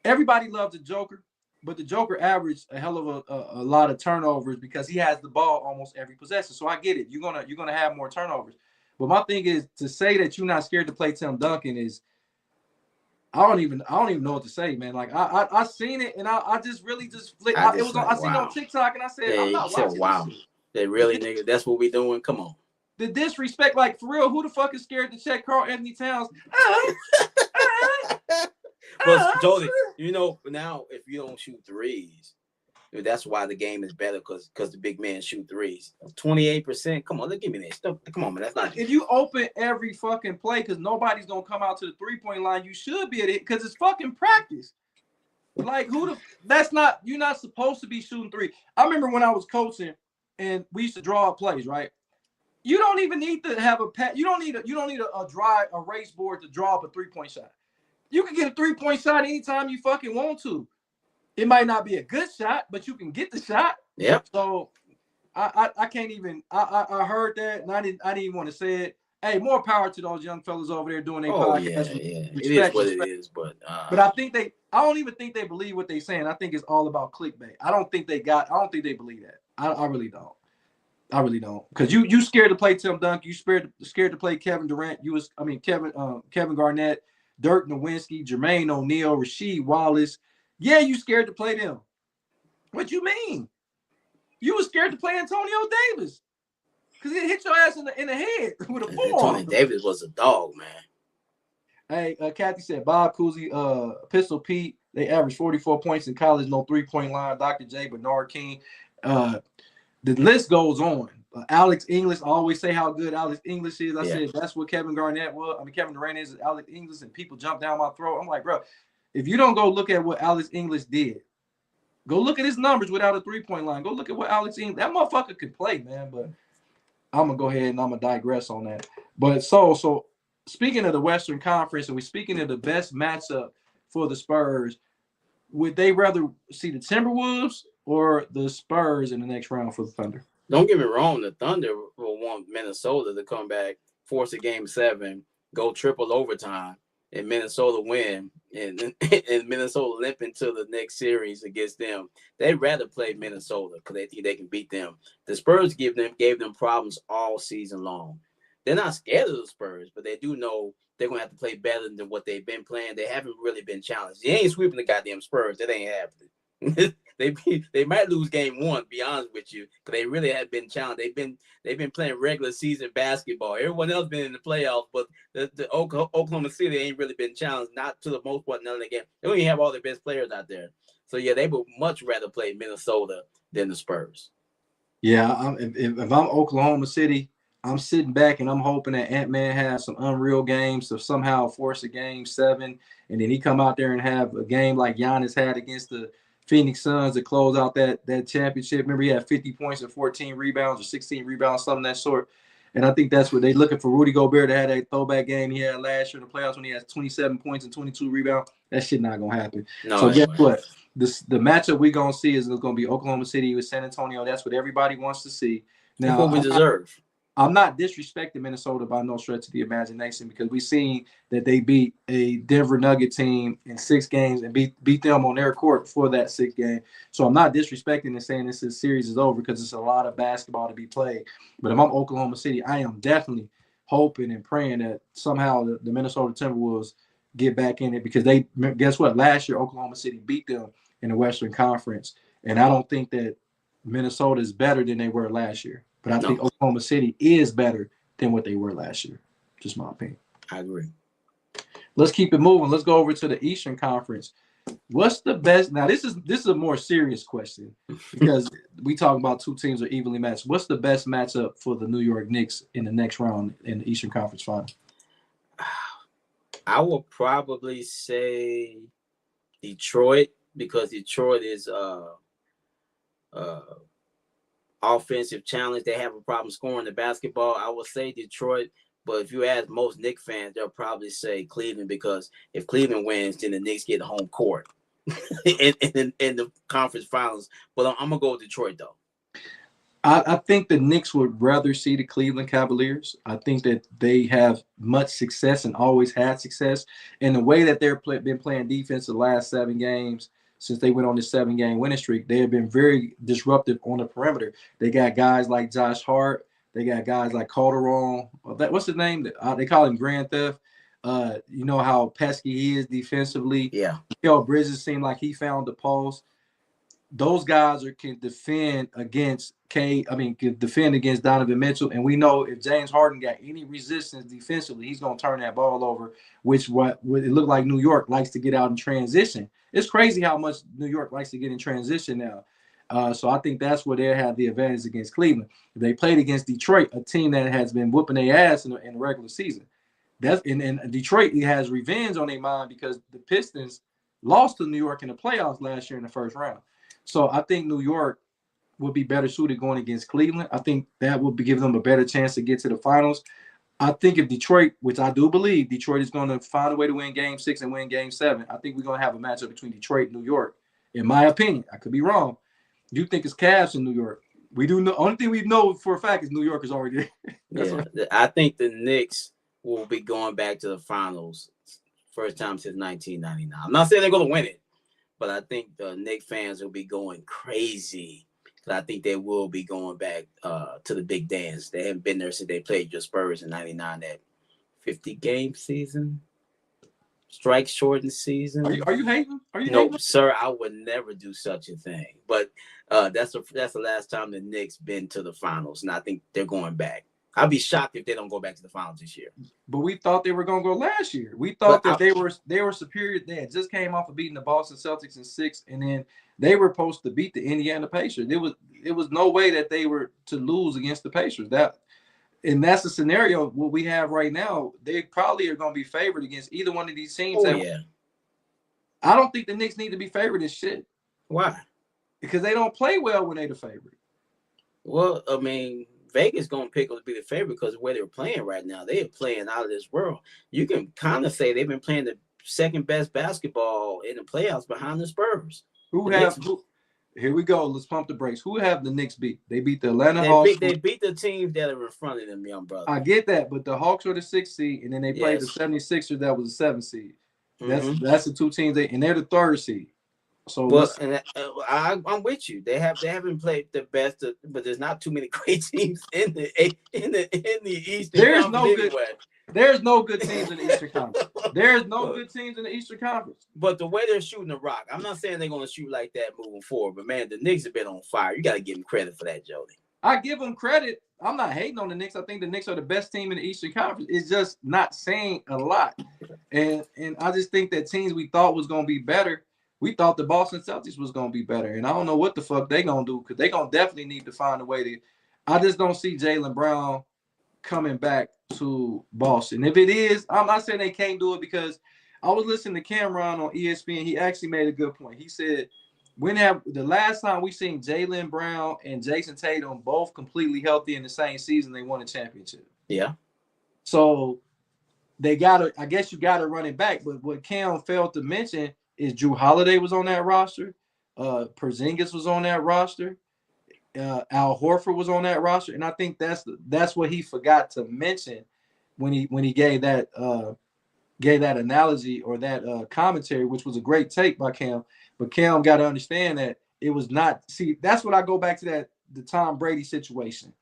everybody loves the Joker, but the Joker averaged a hell of a lot of turnovers because he has the ball almost every possession. So I get it. You're gonna have more turnovers. But my thing is to say that you're not scared to play Tim Duncan is I don't even know what to say, man. Like I seen it and I just really just flipped. I seen it on TikTok and I said, I'm not watching wow. this. They really, nigga, that's what we doing. Come on. The disrespect, like for real, who the fuck is scared to check Carl Anthony Towns? But Jody, you know, now if you don't shoot threes, that's why the game is better because the big men shoot threes. 28%. Come on, let's give me that stuff. Come on, man. That's not. If you open every fucking play because nobody's gonna come out to the 3-point line, you should be at it because it's fucking practice. Like you're not supposed to be shooting three. I remember when I was coaching and we used to draw up plays, right? You don't even need to have you don't need a race board to draw up a 3-point shot. You can get a 3-point shot anytime you fucking want to. It might not be a good shot, but you can get the shot. Yep. So I can't even. I heard that and I didn't even want to say it. Hey, more power to those young fellas over there doing their podcast. Yeah. It is what it is, but I don't even think they believe what they're saying. I think it's all about clickbait. I don't think they believe that. I really don't. Because you scared to play Tim Duncan, you scared to play Kevin Durant. Kevin Garnett, Dirk Nowitzki, Jermaine O'Neal, Rasheed Wallace. Yeah, you scared to play them. What you mean? You was scared to play Antonio Davis because he hit your ass in the head with a forearm. Antonio Davis was a dog, man. Hey, Kathy said Bob Cousy, Pistol Pete. They averaged 44 points in college, no 3-point line. Dr. J, Bernard King. The list goes on. Alex English, I always say how good Alex English is. I said that's what Kevin Garnett was. Kevin Durant is Alex English, and people jump down my throat. I'm like, bro, if you don't go look at what Alex English did, go look at his numbers without a 3-point line. Go look at what Alex English, that motherfucker could play, man. But I'm gonna go ahead and I'm gonna digress on that. But so speaking of the Western Conference, and we're speaking of the best matchup for the Spurs, would they rather see the Timberwolves or the Spurs in the next round for the Thunder? Don't get me wrong, the Thunder will want Minnesota to come back, force a game 7, go triple overtime, and Minnesota win, and Minnesota limp into the next series against them. They'd rather play Minnesota because they think they can beat them. The Spurs gave them problems all season long. They're not scared of the Spurs, but they do know they're going to have to play better than what they've been playing. They haven't really been challenged. They ain't sweeping the goddamn Spurs. That ain't happening. They might lose game 1, be honest with you, because they really have been challenged. They've been playing regular season basketball. Everyone else been in the playoffs, but the Oklahoma City ain't really been challenged, not to the most part none of the game. They don't even have all their best players out there. So yeah, they would much rather play Minnesota than the Spurs. Yeah, if I'm Oklahoma City, I'm sitting back and I'm hoping that Ant-Man has some unreal games to somehow force a game 7, and then he come out there and have a game like Giannis had against the Phoenix Suns to close out that championship. Remember, he had 50 points and 14 rebounds or 16 rebounds, something of that sort. And I think that's what they're looking for. Rudy Gobert to have that throwback game he had last year in the playoffs when he has 27 points and 22 rebounds. That shit not going to happen. No, so guess what? The matchup we're going to see is going to be Oklahoma City with San Antonio. That's what everybody wants to see. Now, that's what we deserve. I'm not disrespecting Minnesota by no stretch of the imagination because we've seen that they beat a Denver Nugget team in 6 games and beat them on their court for that 6th game. So I'm not disrespecting and saying this series is over because it's a lot of basketball to be played. But if I'm Oklahoma City, I am definitely hoping and praying that somehow the Minnesota Timberwolves get back in it because guess what? Last year, Oklahoma City beat them in the Western Conference. And I don't think that Minnesota is better than they were last year. But I think No, Oklahoma City is better than what they were last year. Just my opinion. I agree. Let's keep it moving. Let's go over to the Eastern Conference. What's the best? Now, this is a more serious question because we talk about two teams are evenly matched. What's the best matchup for the New York Knicks in the next round in the Eastern Conference Final? I will probably say Detroit because Detroit is offensive challenge. They have a problem scoring the basketball. I would say Detroit, but if you ask most Knicks fans, they'll probably say Cleveland because if Cleveland wins, then the Knicks get home court in the conference finals. But I'm gonna go with Detroit though. I think the Knicks would rather see the Cleveland Cavaliers. I think that they have much success and always had success. And the way that they've been playing defense the last 7 games since they went on this 7-game winning streak, they have been very disruptive on the perimeter. They got guys like Josh Hart. They got guys like Calderon. What's his name? They call him Grand Theft. You know how pesky he is defensively. Yeah. Mikal Bridges seemed like he found the pulse. Those guys can defend against can defend against Donovan Mitchell. And we know if James Harden got any resistance defensively, he's going to turn that ball over, which what it looked like New York likes to get out in transition. It's crazy how much New York likes to get in transition now. So I think that's where they have the advantage against Cleveland. If they played against Detroit, a team that has been whooping their ass in the regular season. That's in Detroit, he has revenge on their mind because the Pistons lost to New York in the playoffs last year in the first round. So I think New York would be better suited going against Cleveland. I think that would give them a better chance to get to the finals. I think if Detroit, which I do believe Detroit is going to find a way to win Game 6 and win Game 7, I think we're going to have a matchup between Detroit and New York. In my opinion, I could be wrong. You think it's Cavs in New York? We do know. Only thing we know for a fact is New York is already there. Yeah, I think the Knicks will be going back to the finals first time since 1999. I'm not saying they're going to win it, but I think the Knicks fans will be going crazy. I think they will be going back to the big dance. They haven't been there since they played your Spurs in 99, that 50-game season. Strike shortened season. Are you hating? No, hating? Sir, I would never do such a thing. But that's the last time the Knicks been to the finals, and I think they're going back. I'd be shocked if they don't go back to the finals this year. But we thought they were going to go last year. We thought that they were superior. They had just came off of beating the Boston Celtics in 6, and then they were supposed to beat the Indiana Pacers. It was no way that they were to lose against the Pacers. And that's the scenario what we have right now. They probably are going to be favored against either one of these teams. I don't think the Knicks need to be favored in shit. Why? Because they don't play well when they're the favorite. Well, I mean, Vegas going to pick up to be the favorite because of where they're playing right now. They're playing out of this world. You can kind of say they've been playing the second best basketball in the playoffs behind the Spurs. Here we go. Let's pump the brakes. Who have the Knicks beat? They beat the Atlanta Hawks. They beat the teams that are in front of them, young brother. I get that, but the Hawks are the 6th seed, and then they played the 76ers that was the 7th seed. That's the two teams, and they're the 3rd seed. So I'm with you. They haven't played the best, but there's not too many great teams in the Eastern. There's no good teams in the Eastern Conference. There's no good teams in the Eastern Conference. But the way they're shooting the rock, I'm not saying they're going to shoot like that moving forward. But man, the Knicks have been on fire. You got to give them credit for that, Jody. I give them credit. I'm not hating on the Knicks. I think the Knicks are the best team in the Eastern Conference. It's just not saying a lot. And I just think that teams we thought was going to be better. We thought the Boston Celtics was going to be better. And I don't know what the fuck they going to do because they going to definitely need to find a way to – I just don't see Jaylen Brown coming back to Boston. If it is, I'm not saying they can't do it because I was listening to Cameron on ESPN. He actually made a good point. He said, the last time we seen Jaylen Brown and Jason Tatum both completely healthy in the same season, they won a championship. Yeah. So they I guess you gotta run it back. But what Cam failed to mention is Drew Holiday was on that roster. Porzingis was on that roster. Al Horford was on that roster, and I think that's what he forgot to mention when he gave that analogy or that commentary, which was a great take by Cam. But Cam got to understand that it was not. See, that's what I go back to the Tom Brady situation.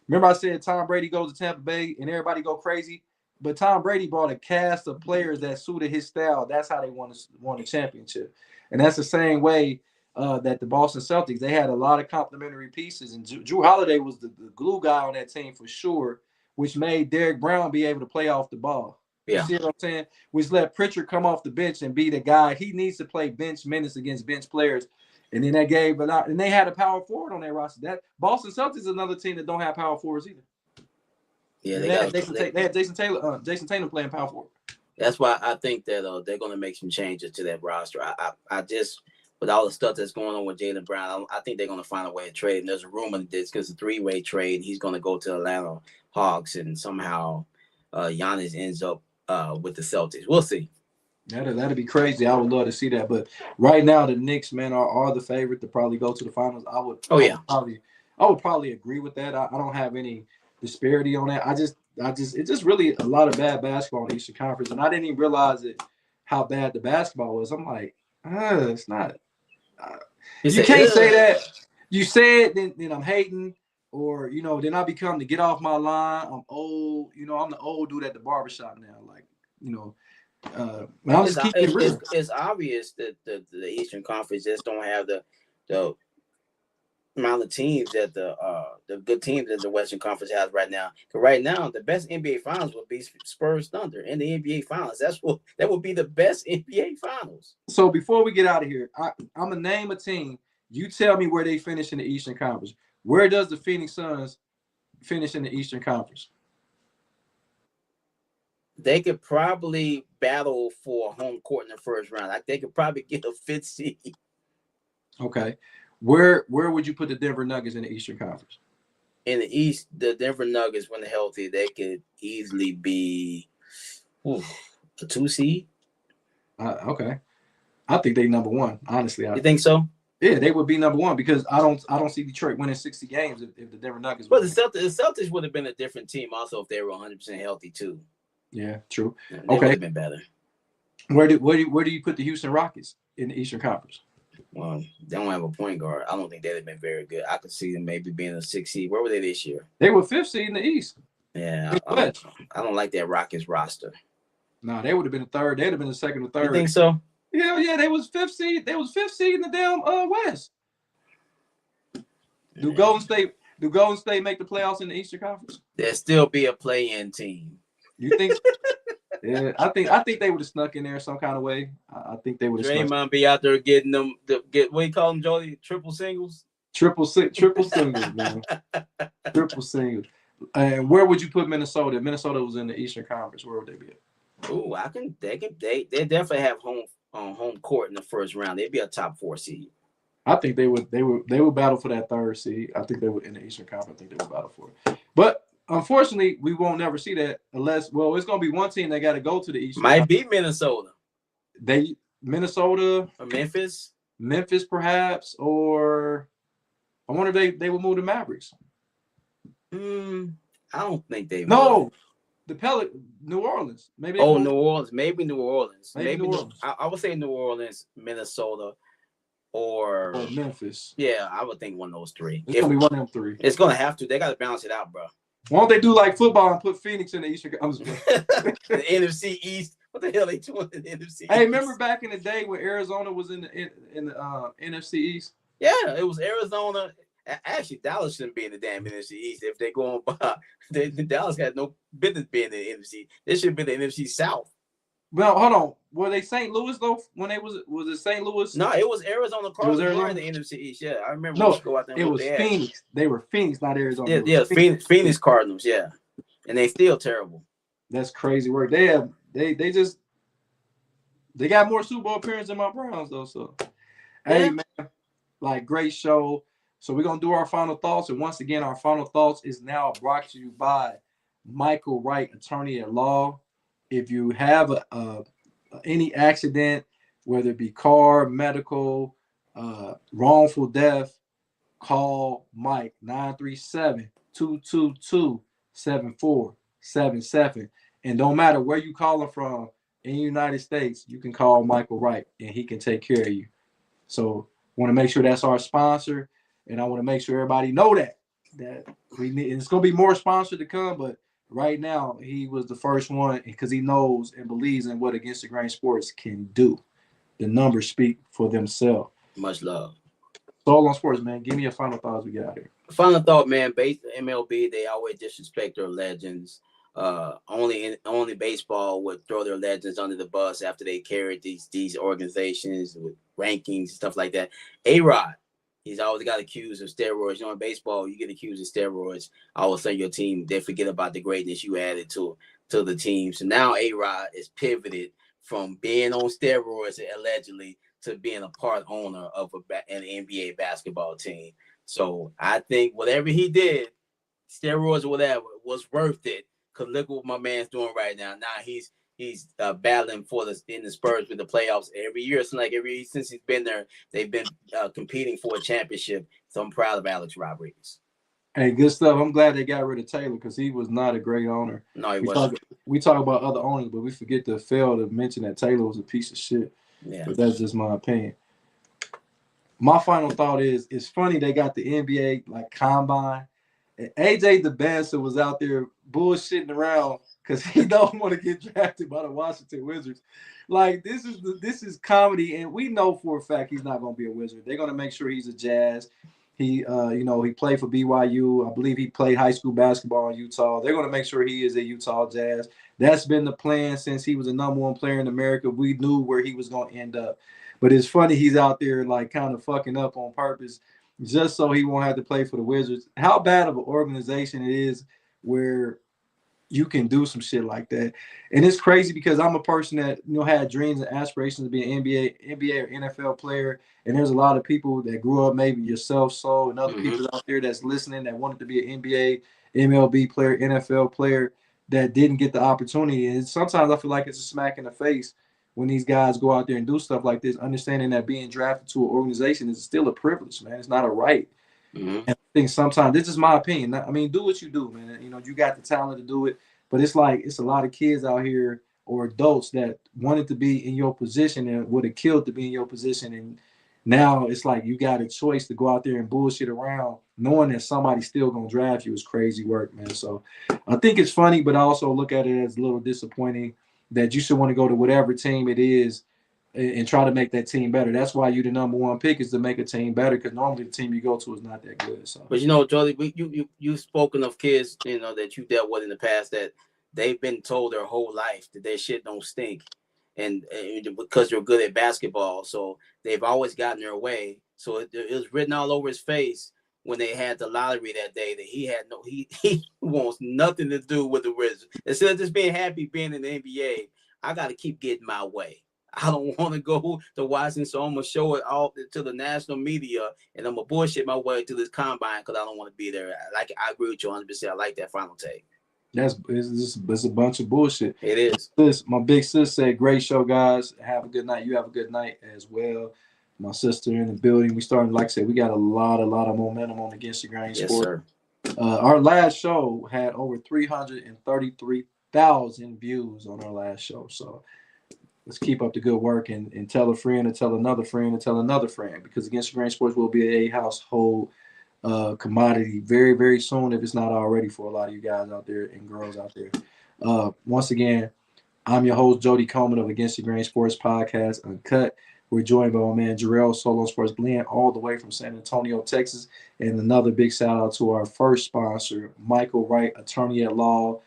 Remember I said Tom Brady goes to Tampa Bay and everybody go crazy, but Tom Brady brought a cast of players that suited his style. That's how they won a championship, and that's the same way that the Boston Celtics, they had a lot of complementary pieces, and Drew Holiday was the glue guy on that team for sure, which made Derrick Brown be able to play off the ball. You see what I'm saying? Which let Pritchard come off the bench and be the guy. He needs to play bench minutes against bench players. And then that gave a lot, and they had a power forward on their roster. That Boston Celtics is another team that don't have power forwards either. Yeah, they had Jason Tatum playing power forward. That's why I think that they're going to make some changes to that roster. I just, with all the stuff that's going on with Jaylen Brown, I think they're going to find a way to trade. And there's a rumor that it's because a 3-way trade. He's going to go to Atlanta Hawks, and somehow Giannis ends up with the Celtics. We'll see. That'd be crazy. I would love to see that. But right now, the Knicks, man, are the favorite to probably go to the finals. I would probably agree with that. I don't have any disparity on that. It's just really a lot of bad basketball in the Eastern Conference, and I didn't even realize how bad the basketball was. I'm like, it's not. You can't say that. You say it, then I'm hating, or then I become to get off my line. I'm old. I'm the old dude at the barbershop now. Like, I'm just keeping it real. It's obvious that the Eastern Conference just don't have the amount of teams that the good teams that the Western Conference has right now. Because right now, the best NBA Finals would be Spurs Thunder in the NBA Finals. That would be the best NBA Finals. So before we get out of here, I'm gonna name a team. You tell me where they finish in the Eastern Conference. Where does the Phoenix Suns finish in the Eastern Conference? They could probably battle for home court in the first round. Like they could probably get a 5th seed. Okay. Where would you put the Denver Nuggets in the Eastern Conference? In the East, the Denver Nuggets, when they're healthy, they could easily be a 2 seed. Okay. I think they number 1, honestly. You think so? Yeah, they would be number 1 because I don't see Detroit winning 60 games if the Denver Nuggets. But the Celtics would have been a different team also if they were 100% healthy too. Yeah, true. They would have been better. Where do you put the Houston Rockets in the Eastern Conference? Well, they don't have a point guard. I don't think they'd have been very good. I could see them maybe being a 6th seed. Where were they this year? They were 5th seed in the East. Yeah, I don't like that Rockets roster. No, they would have been the 3rd. They'd have been the 2nd or 3rd. You think so? Yeah, they was 5th seed. They was 5th seed in the damn West. Do Golden State make the playoffs in the Eastern Conference? There'll still be a play-in team. You think? Yeah, I think they would have snuck in there some kind of way. I think they would have. Draymond be out there getting them. What do you call them, Jody? Triple singles, man. Triple singles. And where would you put Minnesota? If Minnesota was in the Eastern Conference, where would they be at? Ooh, they definitely have home court in the first round. They'd be a top 4 seed. I think they would battle for that 3rd seed. I think they would in the Eastern Conference. I think they would battle for it. But unfortunately, we won't never see that unless it's gonna be one team that got to go to the Eastern. Might be Minnesota. Minnesota or Memphis perhaps, or I wonder if they will move the Mavericks. I don't think they. No, the New Orleans. Maybe. New Orleans. Maybe New Orleans. Maybe New Orleans. I would say New Orleans, Minnesota, or Memphis. Yeah, I would think one of those 3. It's gonna be one of them 3. It's gonna have to. They got to balance it out, bro. Why don't they do like football and put Phoenix in the Eastern? The NFC East. What the hell they doing in the NFC East? Hey, remember back in the day when Arizona was in the NFC East? Yeah, it was Arizona. Actually, Dallas shouldn't be in the damn NFC East if they're going by. Dallas had no business being in the NFC. They should be the NFC South. Well, hold on. Were they St. Louis though? When they was it St. Louis? No, it was Arizona Cardinals. It was in the NFC East. Yeah, I remember. No, go out there it was Phoenix. They were Phoenix, not Arizona. Yeah, Phoenix Cardinals. Yeah, and they still terrible. That's crazy work. They got more Super Bowl appearances than my Browns though. So, hey man, like great show. So we're gonna do our final thoughts, and once again, our final thoughts is now brought to you by Michael Wright, attorney at law. If you have any accident, whether it be car, medical, wrongful death, call Mike 937-222-7477. And don't matter where you calling from in the United States, you can call Michael Wright and he can take care of you. So I want to make sure that's our sponsor, and I want to make sure everybody know that we need. It's going to be more sponsors to come, but right now, he was the first one because he knows and believes in what Against the Grain Sports can do. The numbers speak for themselves. Much love. Soul on sports, man. Give me a final thoughts we got here. Final thought, man. Based MLB, they always disrespect their legends. Only baseball would throw their legends under the bus after they carried these organizations with rankings stuff like that. A-Rod, he's always got accused of steroids. You know, in baseball, you get accused of steroids, all of a sudden your team, they forget about the greatness you added to the team. So now A-Rod is pivoted from being on steroids allegedly to being a part owner of an NBA basketball team. So I think whatever he did, steroids or whatever, was worth it. Cause look what my man's doing right now. Now he's battling in the Spurs with the playoffs every year. It's like since he's been there, they've been competing for a championship. So I'm proud of Alex Rodriguez. Hey, good stuff. I'm glad they got rid of Taylor because he was not a great owner. No, he wasn't. We talk about other owners, but we forget to fail to mention that Taylor was a piece of shit. Yeah. But that's just my opinion. My final thought is, it's funny they got the NBA like combine, and AJ DeBancer was out there bullshitting around because he don't want to get drafted by the Washington Wizards. Like this is comedy, and we know for a fact he's not going to be a Wizard. They're going to make sure he's a Jazz. He he played for BYU. I believe he played high school basketball in Utah. They're going to make sure he is a Utah Jazz. That's been the plan since he was the #1 player in America. We knew where he was going to end up. But it's funny he's out there like kind of fucking up on purpose just so he won't have to play for the Wizards. How bad of an organization it is where you can do some shit like that. And it's crazy because I'm a person that, had dreams and aspirations to be an NBA or NFL player. And there's a lot of people that grew up, maybe yourself, so, and other people out there that's listening that wanted to be an NBA, MLB player, NFL player that didn't get the opportunity. And sometimes I feel like it's a smack in the face when these guys go out there and do stuff like this, understanding that being drafted to an organization is still a privilege, man. It's not a right. And I think sometimes, this is my opinion. I mean, do what you do, man. You got the talent to do it, but it's like it's a lot of kids out here or adults that wanted to be in your position and would have killed to be in your position. And now it's like you got a choice to go out there and bullshit around, knowing that somebody's still gonna draft you is crazy work, man. So I think it's funny, but I also look at it as a little disappointing that you should want to go to whatever team it is and try to make that team better. That's why you the #1 pick, is to make a team better, because normally the team you go to is not that good. So, but Jody, you've spoken of kids, that you dealt with in the past that they've been told their whole life that their shit don't stink, and because they're good at basketball, so they've always gotten their way. So it was written all over his face when they had the lottery that day that he wants nothing to do with the Wizards. Instead of just being happy being in the NBA, I got to keep getting my way. I don't want to go to Washington, so I'm going to show it all to the national media, and I'm going to bullshit my way to this combine because I don't want to be there. I agree with you 100%. I like that final take. It's a bunch of bullshit. It is. My big sis said, great show, guys. Have a good night. You have a good night as well. My sister in the building. We started, like I said, we got a lot of momentum on Against the Grain Yes, Sport. Sir. Our last show had over 333,000 views on our last show. So let's keep up the good work and tell a friend and tell another friend and tell another friend, because Against the Grain Sports will be a household commodity very, very soon, if it's not already, for a lot of you guys out there and girls out there. Once again, I'm your host, Jody Coleman of Against the Grain Sports Podcast, Uncut. We're joined by my man, Jarrell, Solo Sports Glenn, all the way from San Antonio, Texas. And another big shout out to our first sponsor, Michael Wright, attorney at law.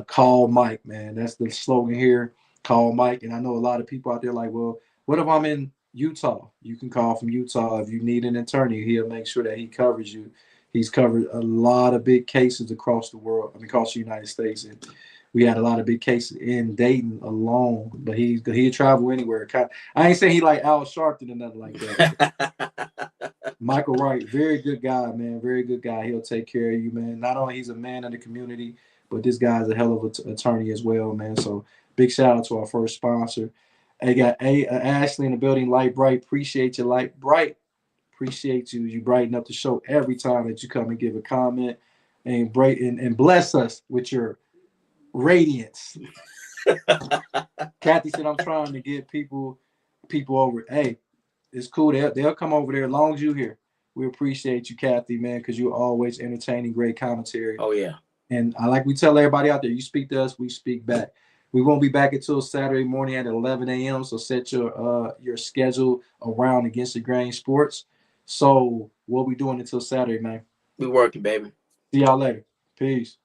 Call Mike, man. That's the slogan here. Call Mike. And I know a lot of people out there like, well, what if I'm in Utah? You can call from Utah. If you need an attorney, he'll make sure that he covers you. He's covered a lot of big cases across the world, across the United States. And we had a lot of big cases in Dayton alone, but he'd travel anywhere. I ain't saying he like Al Sharpton or nothing like that. Michael Wright, very good guy, man. Very good guy. He'll take care of you, man. Not only he's a man of the community, but this guy's a hell of an attorney as well, man. So big shout out to our first sponsor. I got Ashley in the building. Light Bright, appreciate you. Light Bright, appreciate you. You brighten up the show every time that you come and give a comment and bless us with your radiance. Kathy said, I'm trying to get people over. Hey, it's cool. They'll come over there as long as you're here. We appreciate you, Kathy, man, because you're always entertaining, great commentary. Oh, yeah. And we tell everybody out there, you speak to us, we speak back. We won't be back until Saturday morning at 11 a.m. So set your schedule around Against the Grain Sports. So what we doing until Saturday, man? We working, baby. See y'all later. Peace.